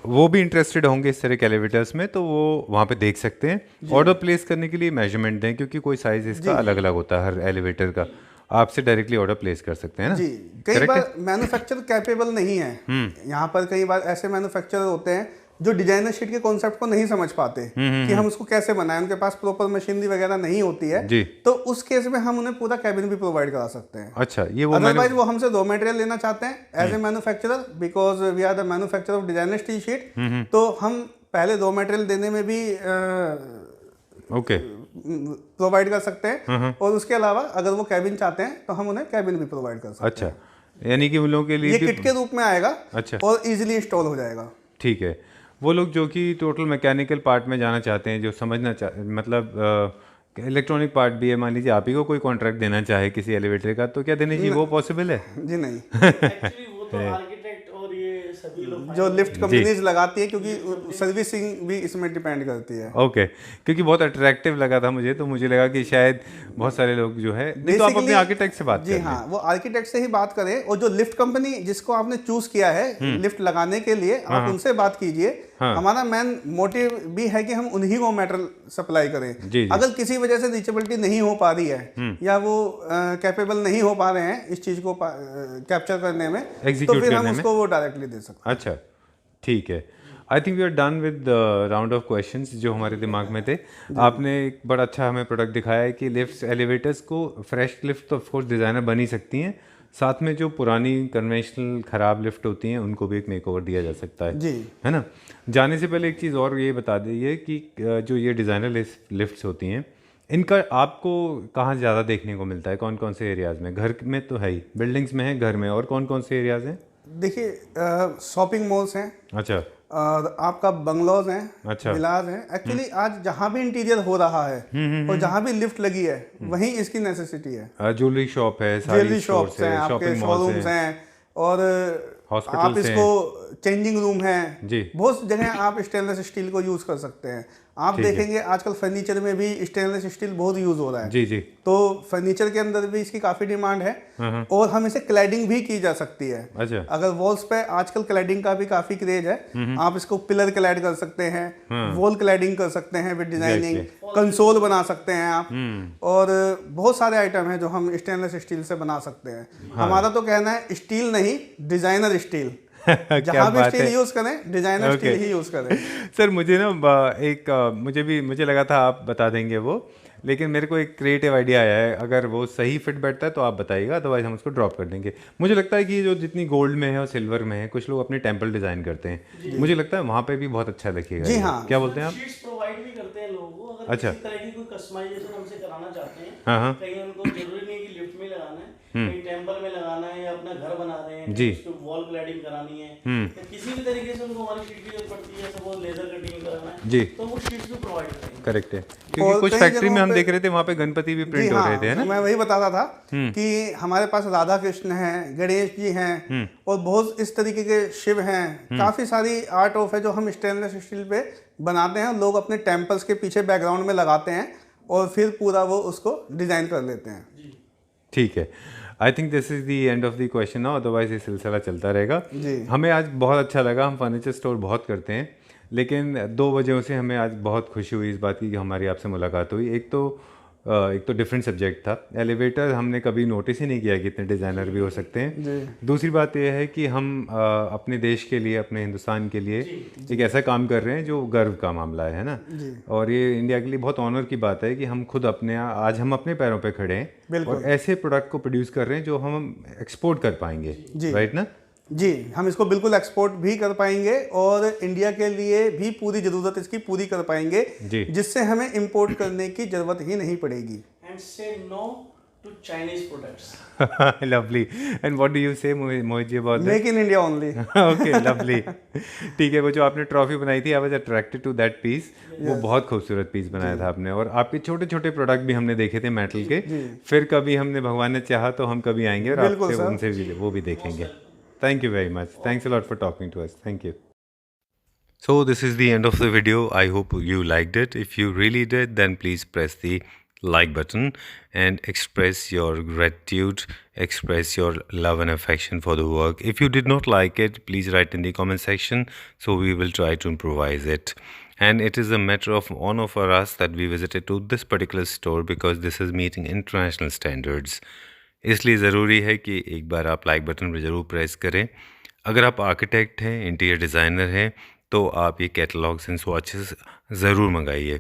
वो भी इंटरेस्टेड होंगे इस तरह के एलिवेटर्स में, तो वो वहाँ पे देख सकते हैं। ऑर्डर प्लेस करने के लिए मेजरमेंट दें, क्योंकि कोई साइज इसका अलग अलग होता है हर एलिवेटर का, आपसे डायरेक्टली ऑर्डर प्लेस कर सकते हैं ना? जी, कई बार मैन्युफैक्चर कैपेबल नहीं है यहाँ पर, कई बार ऐसे मैन्युफैक्चरर होते हैं जो डिजाइनर शीट के कॉन्सेप्ट को नहीं समझ पाते कि हम उसको कैसे बनाएं, उनके पास प्रॉपर मशीनरी वगैरह नहीं होती है जी। तो उस केस में हम उन्हें पूरा कैबिन भी प्रोवाइड करा सकते हैं। अच्छा, ये वो अदरवाइज वो हमसे रॉ मटेरियल लेना चाहते हैं as a manufacturer, because we are the manufacturer of designer steel sheet, तो हम पहले रॉ मटेरियल देने में भी ओके प्रोवाइड कर सकते हैं, और उसके अलावा अगर वो कैबिन चाहते हैं तो हम उन्हें कैबिन भी प्रोवाइड कर सकते हैं। अच्छा, यानी कि उन लोगों के लिए ये भी किट के रूप में आएगा। अच्छा। और इजीली इंस्टॉल हो जाएगा। ठीक है। वो लोग जो कि टोटल मैकेनिकल पार्ट में जाना चाहते हैं, जो समझना मतलब इलेक्ट्रॉनिक पार्ट भी है, मान लीजिए आप ही को कोई कॉन्ट्रैक्ट देना चाहे किसी एलिवेटर का, तो क्या देने चाहिए, वो पॉसिबल है? जी नहीं, एक्चुअली वो तो आर्किटेक्ट और ये सभी लोग जो लिफ्ट कंपनीज लगाती है, क्योंकि सर्विसिंग भी इसमें डिपेंड करती है। ओके, क्योंकि बहुत अट्रैक्टिव लगा था मुझे, तो मुझे लगा कि शायद बहुत सारे लोग जो है, नहीं तो आप अपने आर्किटेक्ट से बात जी करें। हाँ, वो आर्किटेक्ट से ही बात करें, और जो लिफ्ट कंपनी जिसको आपने चूज किया है लिफ्ट लगाने के लिए, आप उनसे बात कीजिए। हमारा मेन मोटिव भी है कि हम उन्हीं को मेटेरियल सप्लाई करें। जी। अगर किसी वजह से रीचेबिलिटी नहीं हो पा रही है या वो कैपेबल नहीं हो पा रहे हैं इस चीज को कैप्चर करने में, तो फिर हम उसको वो डायरेक्टली दे सकते हैं। अच्छा, ठीक है। I think we are done with round of questions जो हमारे दिमाग में थे। आपने एक बड़ा अच्छा हमें प्रोडक्ट दिखाया है कि लिफ्ट्स, एलिवेटर्स को फ्रेश लिफ्ट तो ऑफकोर्स डिज़ाइनर बन ही सकती हैं, साथ में जो पुरानी कन्वेंशनल ख़राब लिफ्ट होती हैं उनको भी एक मेकओवर दिया जा सकता है जी, है ना? जाने से पहले एक चीज़ और ये बता दीजिए कि जो ये डिज़ाइनर लिफ्ट्स होती हैं, इनका आपको कहाँ ज़्यादा देखने को मिलता है, कौन कौन से एरियाज़ में? घर में तो है ही, बिल्डिंग्स में है, घर में, और कौन कौन से एरियाज़ हैं? देखिए शॉपिंग मॉल्स हैं, अच्छा, और आपका बंगलोज हैं, अच्छा, विलाज हैं। एक्चुअली आज जहाँ भी इंटीरियर हो रहा है और जहाँ भी लिफ्ट लगी है वहीं इसकी नेसेसिटी है। ज्वेलरी शॉप है, ज्वेलरी शॉप्स हैं, आपके शोरूम्स हैं, और आप इसको चेंजिंग रूम है जी, बहुत जगह आप स्टेनलेस स्टील को यूज कर सकते हैं। आप देखेंगे आजकल फर्नीचर में भी स्टेनलेस स्टील बहुत यूज हो रहा है। जी जी। तो फर्नीचर के अंदर भी इसकी काफी डिमांड है, और हम इसे क्लैडिंग भी की जा सकती है। अच्छा, अगर वॉल्स पे आजकल क्लैडिंग का भी काफी क्रेज है, आप इसको पिलर क्लैड कर सकते हैं, वॉल क्लैडिंग कर सकते हैं विद डिजाइनिंग, कंसोल बना सकते हैं आप, और बहुत सारे आइटम हैं जो हम स्टेनलेस स्टील से बना सकते हैं। हमारा तो कहना है स्टील नहीं, डिजाइनर स्टील। जहाँ भी स्टील यूज करें, डिजाइनर स्टील ही यूज करें। सर मुझे ना मुझे लगा था आप बता देंगे वो, लेकिन मेरे को एक क्रिएटिव आइडिया आया है, अगर वो सही फिट बैठता है तो आप बताइएगा, अदरवाइज हम उसको ड्रॉप कर देंगे। मुझे लगता है कि जो जितनी गोल्ड में है और सिल्वर में है, कुछ लोग अपने टेम्पल डिजाइन करते हैं, मुझे लगता है वहाँ पे भी बहुत अच्छा दिखेगा। जी हाँ, क्या बोलते हैं आप? शीट्स प्रोवाइड भी करते हैं लोगों को, अगर अच्छा, किसी तरह की कोई कस्टमाइजेशन हमसे कराना चाहते हैं, हाँ, कहीं उनको जरूरी नहीं कि लिफ्ट में लगाना है, कहीं टेम्पल में लगाना है या अपना घर बना रहे हैं, जी। उसको वॉल क्लैडिंग करानी है, या किसी भी तरीके से उनको हमारी शीट की जरूरत पड़ती है, सपोज लेजर कटिंग कराना है, जी। तो वो शीट्स भी प्रोवाइड करेंगे। करेक्ट है, क्योंकि और कुछ कई फैक्ट्री में जगहों हम पे- देख रहे थे वहाँ पे गणपति भी प्रिंट हो रहे थे, है ना? मैं वही बता रहा था कि हमारे पास राधा कृष्ण हैं, गणेश जी हैं और बहुत इस तरीके के शिव हैं, काफी सारी आर्ट ऑफ है जो हम स्टेनलेस स्टील पे बनाते हैं। लोग अपने टेम्पल्स के पीछे बैकग्राउंड में लगाते हैं और फिर पूरा वो उसको डिजाइन कर लेते हैं। ठीक है, I think this is the end of the question now, otherwise ये सिलसिला चलता रहेगा। जी। हमें आज बहुत अच्छा लगा, हम फर्नीचर स्टोर बहुत करते हैं, लेकिन दो वजहों से हमें आज बहुत खुशी हुई इस बात की कि हमारी आपसे मुलाकात हुई। एक तो डिफरेंट सब्जेक्ट था, एलिवेटर हमने कभी नोटिस ही नहीं किया कि इतने डिज़ाइनर भी हो सकते हैं। दूसरी बात यह है कि हम अपने देश के लिए, अपने हिंदुस्तान के लिए एक ऐसा काम कर रहे हैं जो गर्व का मामला है ना? और ये इंडिया के लिए बहुत ऑनर की बात है कि हम खुद आज हम अपने पैरों पे खड़े हैं और ऐसे प्रोडक्ट को प्रोड्यूस कर रहे हैं जो हम एक्सपोर्ट कर पाएंगे, राइट ना? जी, हम इसको बिल्कुल एक्सपोर्ट भी कर पाएंगे और इंडिया के लिए भी पूरी ज़रूरत इसकी पूरी कर पाएंगे, जी। जिससे हमें इंपोर्ट करने की ज़रूरत ही नहीं पड़ेगी। And say no to Chinese products. Lovely. And what do you say Mohit ji about make in India only. Okay, lovely. ठीक है, वो जो आपने ट्रॉफी बनाई थी, I was attracted to that piece. वो बहुत खूबसूरत पीस बनाया था आपने, और आपके छोटे छोटे प्रोडक्ट भी हमने देखे थे मेटल के। फिर कभी हमने, भगवान ने चाहा तो हम कभी आएंगे और बिल्कुल आपसे सर। उनसे भी वो भी देखेंगे। Thank you very much. Thanks a lot for talking to us. Thank you. So this is the end of the video. I hope you liked it. If you really did, then please press the like button and express your gratitude, express your love and affection for the work. If you did not like it, please write in the comment section, so we will try to improvise it. And it is a matter of honor for us that we visited to this particular store because this is meeting international standards. इसलिए ज़रूरी है कि एक बार आप like button पर ज़रूर press करें। अगर आप आर्किटेक्ट हैं, इंटीरियर डिज़ाइनर हैं, तो आप ये कैटलॉग्स एंड स्वॉचेस ज़रूर मंगाइए।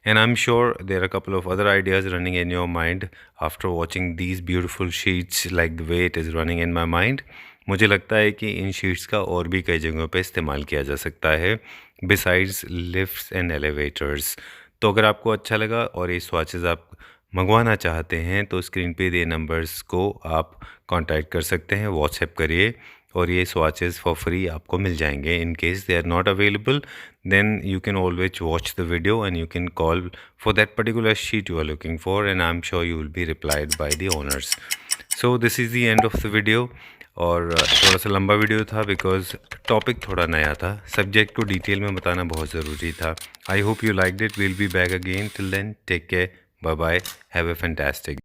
And I am sure there are couple of other ideas running in your mind after watching these beautiful sheets like the way it is running in my mind. मुझे लगता है कि इन sheets का और भी कई जगहों पे इस्तेमाल किया जा सकता है बिसाइड्स लिफ्ट्स एंड एलिवेटर्स। तो अगर आपको अच्छा लगा और ये स्वॉचेस आप मंगवाना चाहते हैं तो स्क्रीन पे दिए नंबर्स को आप कांटेक्ट कर सकते हैं, व्हाट्सएप करिए और ये स्वॉचेस फॉर फ्री आपको मिल जाएंगे। In case they are not available, then you can always watch the video and you can call for that particular sheet you are looking for, and I'm sure you will be replied by the owners. So this is the end of the video. और थोड़ा सा लंबा video था because topic थोड़ा नया था, subject को detail में बताना बहुत ज़रूरी था. I hope you liked it. We'll be back again. Till then take care. Bye bye. Have a fantastic